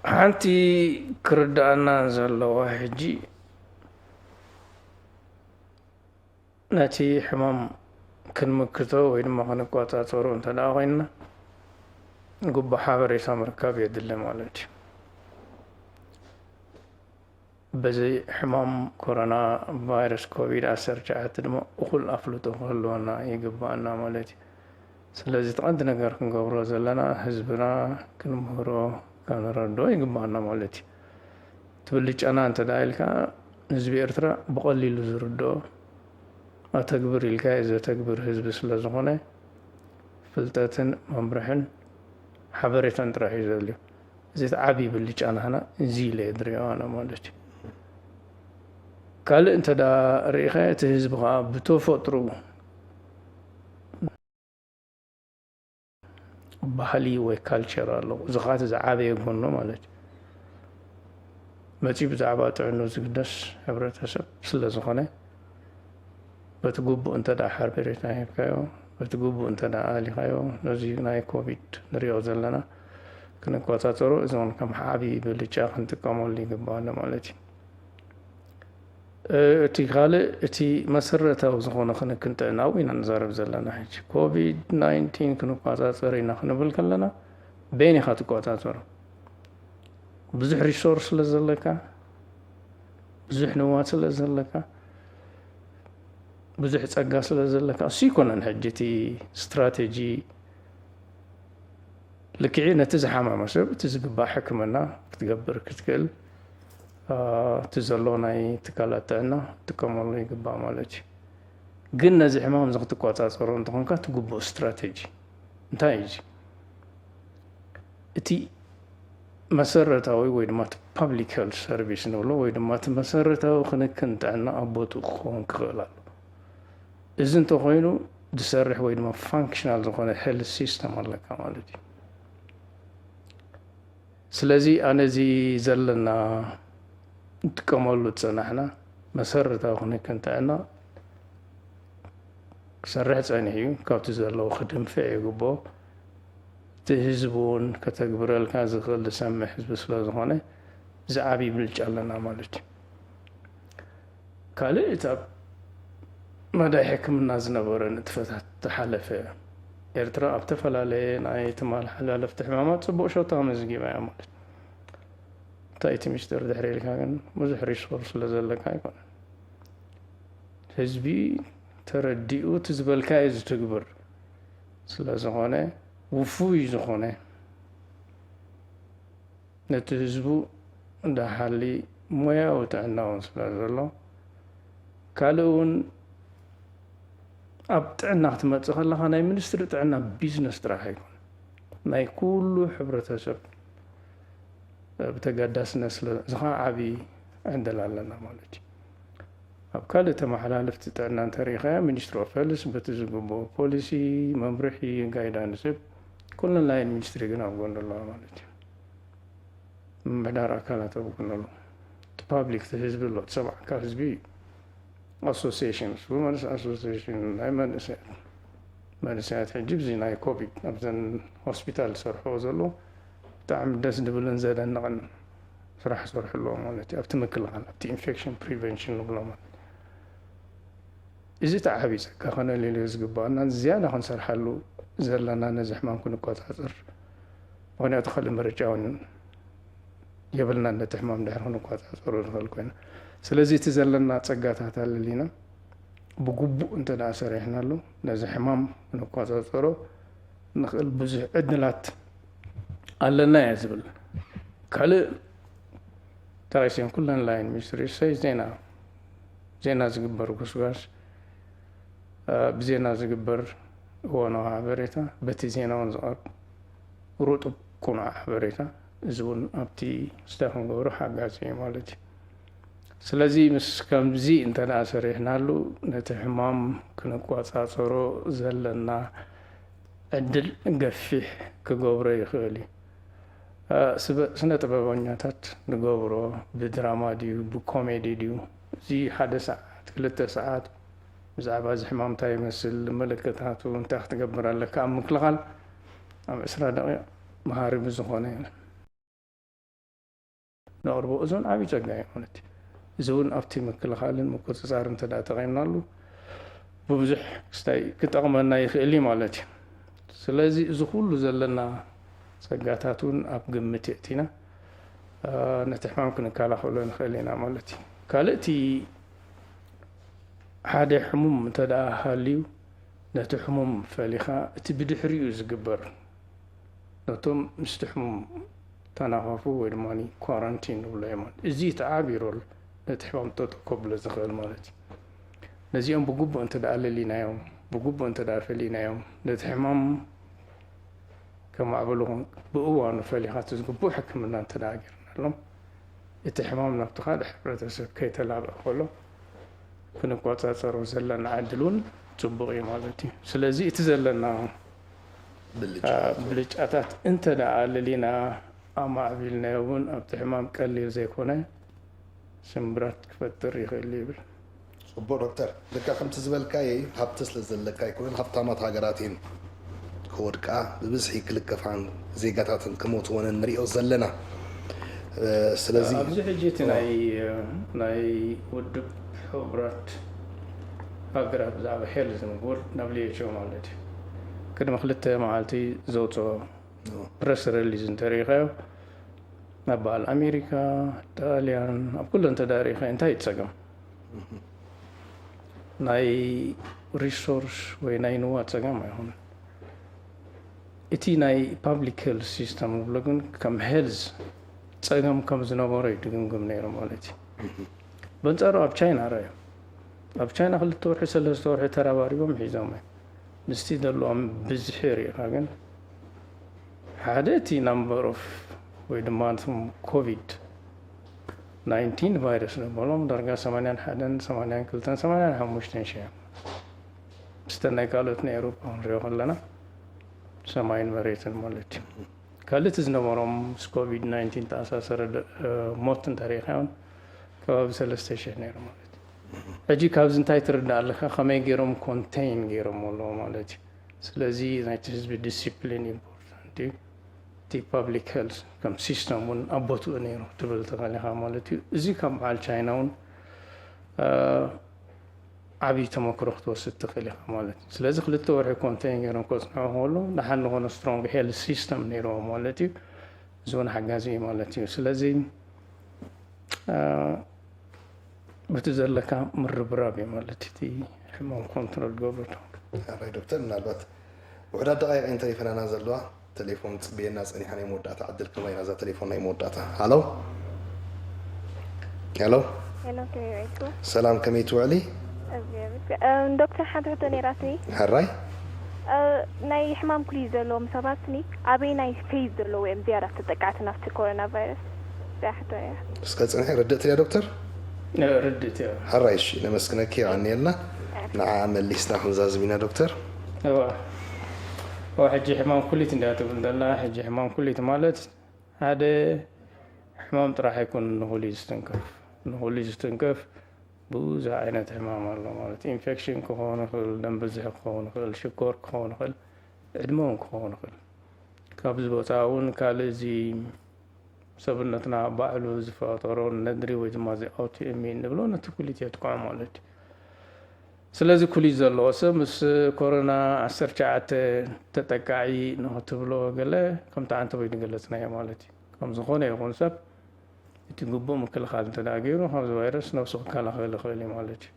حنتي كردانا زلوا واحجي ناتي حمام كن مكتو وين ما كان قاطع صورون تلاقينا قب حابري سامركاب يدل مالتي بزي حمام كورونا فيروس كوفيد 19 جاءت دم أخل أفلتو خلونا يقبعنا مالتي سلازي تقعد نقر كنقبرو زلنا حزبنا كنمهرو كان ردو يقبعنا مالتي تبليج أنا أنت دايلكا نزبي إرترا بقليل زردو أتكبر الكا إذا تكبر حزب سلازغوني فلتاتن ممبرحن حبريتان تراحي زليو زيت عبي بليج أنا هنا زيلي دريو أنا مالتي قال انت دا ريخه تهزبغا بتوفطرو ባህሊ ወይ ካልቸር ኣለዎ እዚ ኸ ዝዓበየ ጎኖ ማለት መፂ ብዛዕባ ጥዕኑ ዝግደስ ሕብረተሰብ ስለ ዝኾነ በቲ ግቡእ እንተ ዳ ሓበሬታ ሂብካዮ በቲ ግቡእ እንተ ዳ ኣሊኻዮ ነዚ ናይ ኮቪድ ንሪኦ ዘለና ክንቆፃፀሮ እዞም ከም ዓብዪ ብልጫ ክንጥቀመሉ ይግባአና ማለት እዩ እቲ ካልእ እቲ መሰረታዊ ዝኾነ ክንክን ጥዕናዊ ኢና ንዛረብ ዘለና ሕጂ ኮቪድ 19 ክንቆፃፀር ኢና ክንብል ከለና በይን ኢኻ ትቆፃፀሮ ብዙሕ ሪሶርስ ስለ ዘለካ ብዙሕ ንዋት ስለ ዘለካ ብዙሕ ፀጋ ስለ ዘለካ እሱ ይኮነን ሕጂ እቲ ስትራቴጂ ልክዒ ነቲ ዝሓመመ ሰብ እቲ ዝግባእ ሕክምና ክትገብር ክትክእል እቲ ዘሎ ናይ ትካላት ጥዕና ትጥቀመሉ ይግባእ ማለት እዩ ግን ነዚ ሕማም እዚ ክትቆፃፀሮ እንትኾንካ ትግቡእ ስትራቴጂ እንታይ እዩ እቲ መሰረታዊ ወይ ድማ እቲ ፐብሊክ ሄልት ሰርቪስ ንብሎ ወይ ድማ እቲ መሰረታዊ ክንክን ጥዕና ኣብ ቦትኡ ክኸውን ክኽእል ኣሎ እዚ እንተኮይኑ ዝሰርሕ ወይ ድማ ፋንክሽናል ዝኾነ ሄልት ሲስተም ኣለካ ማለት እዩ ስለዚ ኣነ እዚ ዘለና ንጥቀመሉ ፀናሕና መሰረታዊ ክንክን ጥዕና ክሰርሕ ፀኒሕ እዩ ካብቲ ዘለዎ ክድንፍዕ ይግብኦ እቲ ህዝቢ እውን ከተግብረልካ ዝኽእል ዝሰምዕ ህዝቢ ስለ ዝኾነ ዝዓብዪ ብልጫ ኣለና ማለት እዩ ካልእ እቲ ኣብ መዳይ ሕክምና ዝነበረ ንጥፈታት ተሓለፈ ኤርትራ ኣብ ተፈላለየ ናይ ትማል ሓላለፍቲ ሕማማት ፅቡቅ ሾታ መዝጊባ እያ ማለት እንታይ እቲ ሚስጥር ድሕሪ ኢልካ ግን ብዙሕ ሪሶርስ ስለ ዘለካ ኣይኮነን ህዝቢ ተረዲኡ እቲ ዝበልካዮ ዝትግብር ስለ ዝኾነ ውፉይ ዝኾነ ነቲ ህዝቡ እንዳሓሊ ሞያዊ ጥዕና እውን ስለ ዘሎ ካልእ እውን ኣብ ጥዕና ክትመፅእ ከለካ ናይ ሚኒስትሪ ጥዕና ቢዝነስ ጥራሕ ኣይኮነ ናይ ኩሉ ሕብረተሰብ ብተጋዳስነት ስለ እዚ ከዓ ዓብዪ ዕድል ኣለና ማለት እዩ ኣብ ካልእ ተመሓላለፍቲ ጥዕና እንተሪእኻዮ ሚኒስትሪ ኦፍ ሄልስ በቲ ዝግብኦ ፖሊሲ መምርሒ ጋይዳንስ ኩለን ላይን ሚኒስትሪ ግን ኣብ ጎኑ ኣለዋ ማለት እዩ ምምሕዳር ኣካላት ኣብ ጎኑ ኣለዎ እቲ ፓብሊክ እቲ ህዝቢ ኣሎ እቲ ሰብዓ ኣካል ህዝቢ ኣሶሲሽንስ ውመንስ ኣሶሲሽን ናይ መንእሰያት ሕጂ ብዚ ናይ ኮቪድ ኣብዘን ሆስፒታል ዝሰርሕዎ ዘሎ ብጣዕሚ ደስ ዝብልን ዘደንቕን ስራሕ ዝሰርሑ ኣለዎ ማለት እዩ ኣብቲ ምክልኻል ኣብቲ ኢንፌክሽን ፕሪቨንሽን ንብሎ ማለት እዚ እቲ ዓብዪ ፀጋ ከነልዕልዮ ዝግባአና ዝያዳ ክንሰርሓሉ ዘለና ነዚ ሕማም ክንቆፃፀር ምክንያቱ ካልእ ምርጫ እውን የብልና ነቲ ሕማም ድሕሪ ክንቆፃፀሩ ንኽእል ኮይና ስለዚ እቲ ዘለና ፀጋታት ኣለሊና ብግቡእ እንተ ደኣ ሰሪሕናሉ ነዚ ሕማም ክንቆፃፀሮ ንኽእል ብዙሕ ዕድላት ኣለና እየ ዝብል ካልእ ተራእሲን ኩለን ላይን ሚኒስትሪ ሰይ ዜና ዝግበር ጉስጓስ ብዜና ዝግበር እዋናዊ ሓበሬታ በቲ ዜና እውን ዝቐርብ ሩጡብ ኩኑዕ ሓበሬታ እዚ እውን ኣብቲ ስታይ ክንገብሮ ሓጋዚ እዩ ማለት እዩ ስለዚ ምስ ከምዚ እንተ ደኣ ሰሪሕናሉ ነቲ ሕማም ክንቆፃፀሮ ዘለና ዕድል ገፊሕ ክገብሮ ይኽእል እዩ ስነ ጥበበኛታት ንገብሮ ብድራማ ድዩ ብኮሜዲ ድዩ እዚ ሓደ ሰዓት 2 ሰዓት ብዛዕባ ዝሕማም እንታይ ይመስል ምልክታቱ እንታይ ክትገብር ኣለካ ኣብ ምክልኻል ኣብ 20 ደቂቕ መሃሪ ብዝኾነ ነቕርቦ እዞን ዓብዪ ፀጋ እዩ ማለት እዩ እዚ እውን ኣብቲ ምክልኻልን ምቁፅፃር እንተ ዳ ተቐይምናሉ ብብዙሕ ክስታይ ክጠቕመና ይኽእል እዩ ማለት እዩ ስለዚ እዚ ኩሉ ዘለና ፀጋታት እውን ኣብ ግምት የእቲና ነቲ ሕማም ክንከላኸሎ ንኽእል ኢና ማለት እዩ ካልእቲ ሓደ ሕሙም እንተ ዳ ሃልዩ ነቲ ሕሙም ፈሊኻ እቲ ብድሕሪኡ ዝግበር ነቶም ምስቲ ሕሙም ተናኻፉ ወይ ድማኒ ኳራንቲን ንብሎ እዮም እዚ ተዓቢሮሉ ነቲ ሕማም ተተኮብሎ ዝኽእል ማለት እዩ ነዚኦም ብግቡእ እንተ ዳ ለሊናዮም ብግቡእ እንተ ዳ ፈሊናዮም ነቲ ሕማም ከማዕበሉኹም ብእዋኑ ፈሊኻ እቲ ዝግቡእ ሕክምና እንተ ዳ ገርናሎም እቲ ሕማም ናብቲ ካልእ ሕብረተሰብ ከይተላብአ ከሎ ክንቆፃፀሮ ዘለና ዓድል እውን ፅቡቕ እዩ ማለት እዩ ስለዚ እቲ ዘለና ብልጫታት እንተ ዳ ለሊና ኣማዕቢልናዮ እውን ኣብቲ ሕማም ቀሊል ዘይኮነ ስምብራት ክፈጥር ይኽእል ይብል ፅቡቕ ዶክተር ልካ ከምቲ ዝበልካየ ሃብቲ ስለ ዘለካ ኣይኮነን ሃብታማት ሃገራት እየን ክወድቃ ብብዝሒ ክልከፋን ዜጋታትን ክሞትዎን ንሪኦ ዘለና ስለዚ ኣብዚ ሕጂ እቲ ናይ ውድብ ሕቡራት ሃገራት ብዛዕባ ሄልዝ ንግበር ናብ WHO ማለት እዩ ቅድሚ 2 መዓልቲ ዘውፅኦ ፕረስ ሪሊዝ እንተሪኢኻዮ ናብ በዓል ኣሜሪካ ጣልያን ኣብ ኩሉ እንተዳሪኸ እንታይ ይፀገም ናይ ሪሶርስ ወይ ናይ ንዋ ፀገም ኣይኮነን እቲ ናይ ፓብሊክ ሄልዝ ሲስተም ንብሎ ግን ከም ሄልዝ ፀገም ከም ዝነበሮ ይድግምግም ነይሩ ማለት እዩ በንፃሩ ኣብ ቻይና ርአዮ ኣብ ቻይና 2 ወርሒ 3 ወርሒ ተራባሪቦም ሒዞም እዮም ምስቲ ዘለዎም ብዝሒ ሪኢኻ ግን ሓደ እቲ ናምበር ኦፍ ወይ ድማ ኮቪድ 19 ቫይረስ ንበሎም ዳርጋ 81 82 85 ሽሕ ምስተናይ ካልኦት ናይ ኤውሮፓ ንሪኦ ከለና ሰማይን መሬትን ማለት እዩ ካልእቲ ዝነበሮም ምስ ኮቪድ 19 ተኣሳሰረ ሞት እንተሪኢኻዮን ከባቢ 3000 ነይሩ ማለት እዩ ሕጂ ካብዚ እንታይ ትርዳእ ኣለካ ከመይ ገይሮም ኮንቴይን ገይሮም ኣለዎ ማለት እዩ ስለዚ ናይቲ ህዝቢ ዲሲፕሊን ኢምፖርታንት እዩ እቲ ፓብሊክ ሄልዝ ከም ሲስተም እውን ኣቦትኡ ነይሩ ትብል ትኽእል ኢኻ ማለት እዩ እዚ ካብ በዓል ቻይና እውን ዓብዪ ተመክሮ ክትወስድ ትኽእል ኢኻ ማለት እዩ ስለዚ 2 ወርሒ ኮንቴይን ገይሮም ከፅንዑ ከሎ ድሓን ዝኾነ ስትሮንግ ሄልዝ ሲስተም ነይሮዎም ማለት እዩ እዚ እውን ሓጋዚ እዩ ማለት እዩ ስለዚ በቲ ዘለካ ምርብራብ እዩ ማለት እቲ ሕማም ኮንትሮል ገብር ራይ ዶክተር ምናልባት ውሕዳት ደቃይቕ እንተ ይፈናና ዘለዋ ቴሌፎን ፅብየና ፀኒሓ ናይ መወዳእታ ዓድል ከማይና ዛ ቴሌፎን ናይ መወዳእታ ሃሎ ሄሎ ሰላም ከመይ ትውዕሊ ዶክተር ሓንቲ ሕቶ ነይራትኒ ሃራይ ናይ ሕማም ኩሊ ዘለዎም ሰባትኒ ኣበይ ናይ ፌዝ ዘለዎ እዮም ዝያዳ ተጠቃዕቲ ናብቲ ኮሮና ቫይረስ ዛሕቶ እያ እስከ ፀኒሐ ርድእት እያ ዶክተር ርድእት እያ ሃራይ እሺ ነመስግነኪ ኣኒየልና ንዓ መሊስና ክንዛዝብ ኢና ዶክተር ሕጂ ሕማም ኩሊት እንዳትብል ዘላ ሕጂ ሕማም ኩሊት ማለት ሓደ ሕማም ጥራሕ ኣይኮን ንኹሉ ዝትንከፍ ብዙሕ ዓይነት ሕማም ኣሎ ማለት ኢንፌክሽን ክኸውን ይኽእል ደም ብዝሒ ክኸውን ይኽእል ሽኮር ክኸውን ይኽእል ዕድመ እውን ክኸውን ይኽእል ካብ ዝወፃ እውን ካልእ እዚ ሰብነትና ባዕሉ ዝፈጠሮ ነድሪ ወይ ድማ እዚ ኣውቶኢሚን ንብሎ ነቲ ኩሊት የጥቅዖ ማለት እዩ ስለዚ ኩሊት ዘለዎ ሰብ ምስ ኮሮና 19 ተጠቃዒ ንኽትብሎ ገለ ከምቲ ዓንተ ወይ ንገለፅናዮ ማለት እዩ ከም ዝኾነ ይኹን ሰብ እቲ ግቡእ ምክልኻል እንተ ዳ ገይሩ ካብዚ ቫይረስ ነብሱ ክከላኸል ይኽእል እዩ ማለት እዩ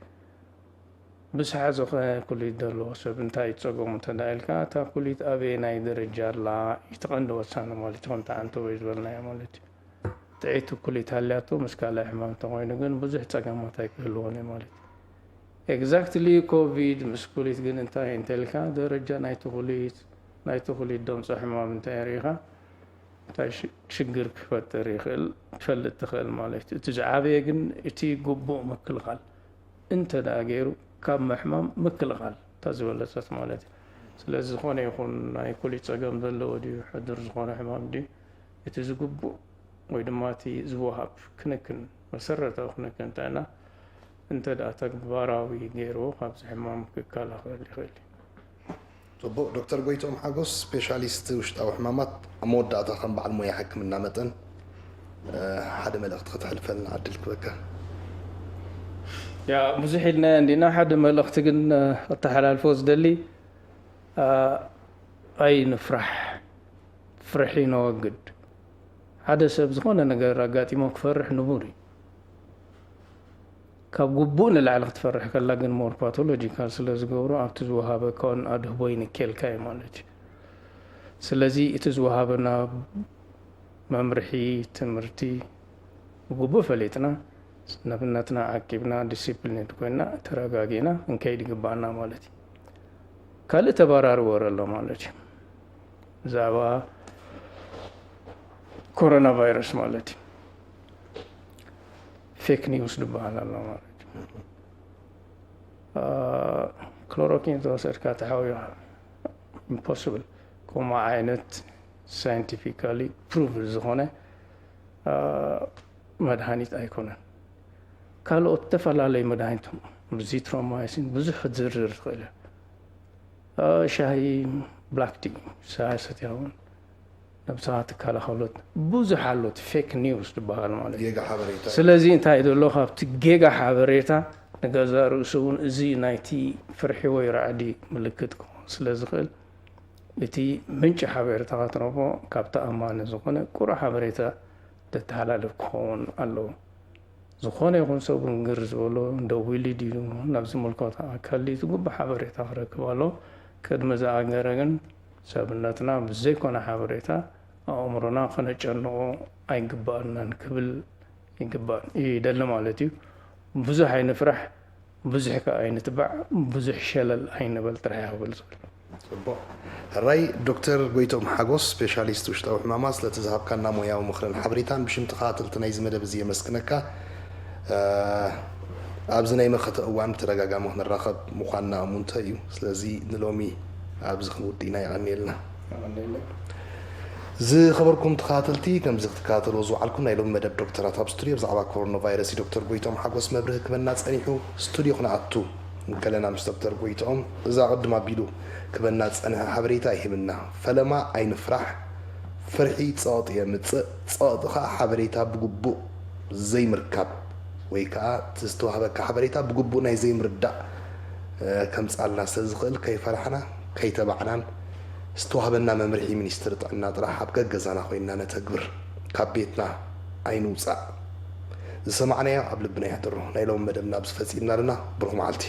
ብስሓ ዝኾነ ኩሊት ዘለዎ ሰብ እንታይ ፀገሙ እንተ ዳ ኢልካ እታ ኩሊት ኣበይ ናይ ደረጃ ኣላ ይትቐንዲ ወሳኒ ማለት እዩ ከምቲ ዓንተ ወይ ዝበልናዮ ማለት እዩ ጥዒቱ ኩሊት ሃልያቶ ምስ ካልእ ሕማም እንተኮይኑ ግን ብዙሕ ፀገማት ኣይክህልዎን እዩ ማለት እዩ ኤግዛክትሊ ኮቪድ ምስ ኩሊት ግን እንታይ እንተልካ ደረጃ ናይቲ ኩሊት ደምፆ ሕማም እንታይ ሪኢኻ እንታይ ሽግር ክፈጥር ይኽእል ትፈልጥ ትኽእል ማለት እዩ እቲ ዝዓበየ ግን እቲ ግቡእ ምክልኻል እንተ ዳ ገይሩ ካብ ምሕማም ምክልኻል እታ ዝበለፀት ማለት እዩ ስለዚ ዝኾነ ይኹን ናይ ኩሊት ፀገም ዘለዎ ድዩ ሕዱር ዝኾነ ሕማም ድዩ እቲ ዝግቡእ ወይ ድማ እቲ ዝወሃብ ክንክን መሰረታዊ ክንክን ጥዕና እንተ ደኣ ተግባራዊ ገይሩ ካብዚ ሕማም ክከላኸል ይኽእል እዩ። ጽቡቕ ዶክተር ጎይቶም ሓጎስ ስፔሻሊስት ውሽጣዊ ሕማማት ኣብ መወዳእታ ከም በዓል ሞያ ሕክምና መጠን ሓደ መልእኽቲ ክትሕልፈልና ዕድል ክበካ። ያ ብዙሕ ኢልና እንዲና ሓደ መልእኽቲ ግን እተሓላልፎ ዝደሊ ኣይንፍራሕ ፍርሒ ነወግድ ሓደ ሰብ ዝኾነ ነገር ኣጋጢሞ ክፈርሕ ንቡር እዩ ካብ ግቡእ ንላዕሊ ክትፈርሕ ከላ ግን ሞር ፓቶሎጂካል ስለ ዝገብሮ ኣብቲ ዝወሃበካውን ኣድህቦ ይንኬልካ እዩ ማለት እዩ ስለዚ እቲ ዝወሃበና መምርሒ ትምህርቲ ብግቡእ ፈሊጥና ነብነትና ዓቂብና ዲሲፕሊን ኮይና ተረጋጊና እንከይድ ይግባአና ማለት እዩ ካልእ ተባራሪ ወረ ኣሎ ማለት እዩ ብዛዕባ ኮሮና ቫይረስ ማለት እዩ ፌክ ኒውስ ዝበሃል ኣሎ ማለት እዩ ክሎሮኪን ተወሰድካ ተሓዊኻ ኢምፖስብል ከምኡ ዓይነት ሳይንቲፊካሊ ፕሩቭ ዝኾነ መድሃኒት ኣይኮነን ካልኦት ተፈላለዩ መድሃኒቶም ዚትሮማይሲን ብዙሕ ክትዝርዝር ትኽእል ሻሂ ብላክ ቲ ሻሂ ሰትያ እውን ነብስኻ ትከላኸሎት ብዙሕ ኣሎት ፌክ ኒውስ ዝበሃል ማለት እዩ ስለዚ እንታይ ዘሎ ካብቲ ጌጋ ሓበሬታ ንገዛ ርእሱ እውን እዚ ናይቲ ፍርሒ ወይ ራዕዲ ምልክት ክኾን ስለ ዝኽእል እቲ ምንጭ ሓበሬታ ክትረኽቦ ካብ ተኣማኒ ዝኾነ ቁሩዕ ሓበሬታ ተተሓላልፍ ክኸውን ኣለዎ ዝኾነ ይኹን ሰብ ግር ዝበሎ ደዊሉ ድዩ ናብ ዝምልከቶ ኣካል ዝግቡእ ሓበሬታ ክረክብ ኣለዎ ቅድሚ ዝኣገረ ግን ሰብነትና ብዘይኮነ ሓበሬታ ኣእምሮና ከነጨንቆ ኣይግባአናን ክብል ይግባእ ይደሊ ማለት እዩ ብዙሕ ኣይንፍራሕ ብዙሕ ከ ኣይንትባዕ ብዙሕ ሸለል ኣይንበል ጥራሕ ክብል ዝብል ጽቡቕ ሕራይ ዶክተር ጎይቶም ሓጎስ ስፔሻሊስት ውሽጣዊ ሕማማት ስለቲ ዝሃብካና ሞያዊ ምኽርን ሓበሬታን ብሽም ተኸታተልቲ ናይዚ መደብ እዚ የመስግነካ ኣብዚ ናይ መኸተ እዋን ብተደጋጋሚ ክንራኸብ ምዃንና እሙንተ እዩ ስለዚ ንሎሚ ኣብዚ ክንውዲእና ይቐኒየልና ዝኸበርኩም ተኸታተልቲ ከምዚ ክትከታተልዎ ዝውዓልኩም ናይ ሎሚ መደብ ዶክተራት ኣብ ስቱድዮ ብዛዕባ ኮሮና ቫይረስ ዶክተር ጎይቶም ሓጎስ መብርህ ክበና ፀኒሑ ስቱድዮ ክነኣቱ ከለና ምስ ዶክተር ጎይቶም እዛ ቅድም ኣቢሉ ክበና ፀንሐ ሓበሬታ ይህብና ፈለማ ኣይንፍራሕ ፍርሒ ፀቕጢ የምፅእ ፀቕጢኻ ሓበሬታ ብግቡእ ዘይምርካብ ወይ ከዓ ዝተዋህበካ ሓበሬታ ብግቡእ ናይ ዘይምርዳእ ከምፃልና ስለ ዝኽእል ከይፈራሕና ከይተባዕናን ዝተዋህበና መምርሒ ሚኒስትር ጥዕና ጥራሕ ኣብ ገገዛና ኮይንና ነተግብር ካብ ቤትና ኣይንውፃእ ዝሰማዕናዮ ኣብ ልብና ይሕድሮ ናይ ሎሚ መደብና ብዝፈፂምና ኣለና ብሩኽ መዓልቲ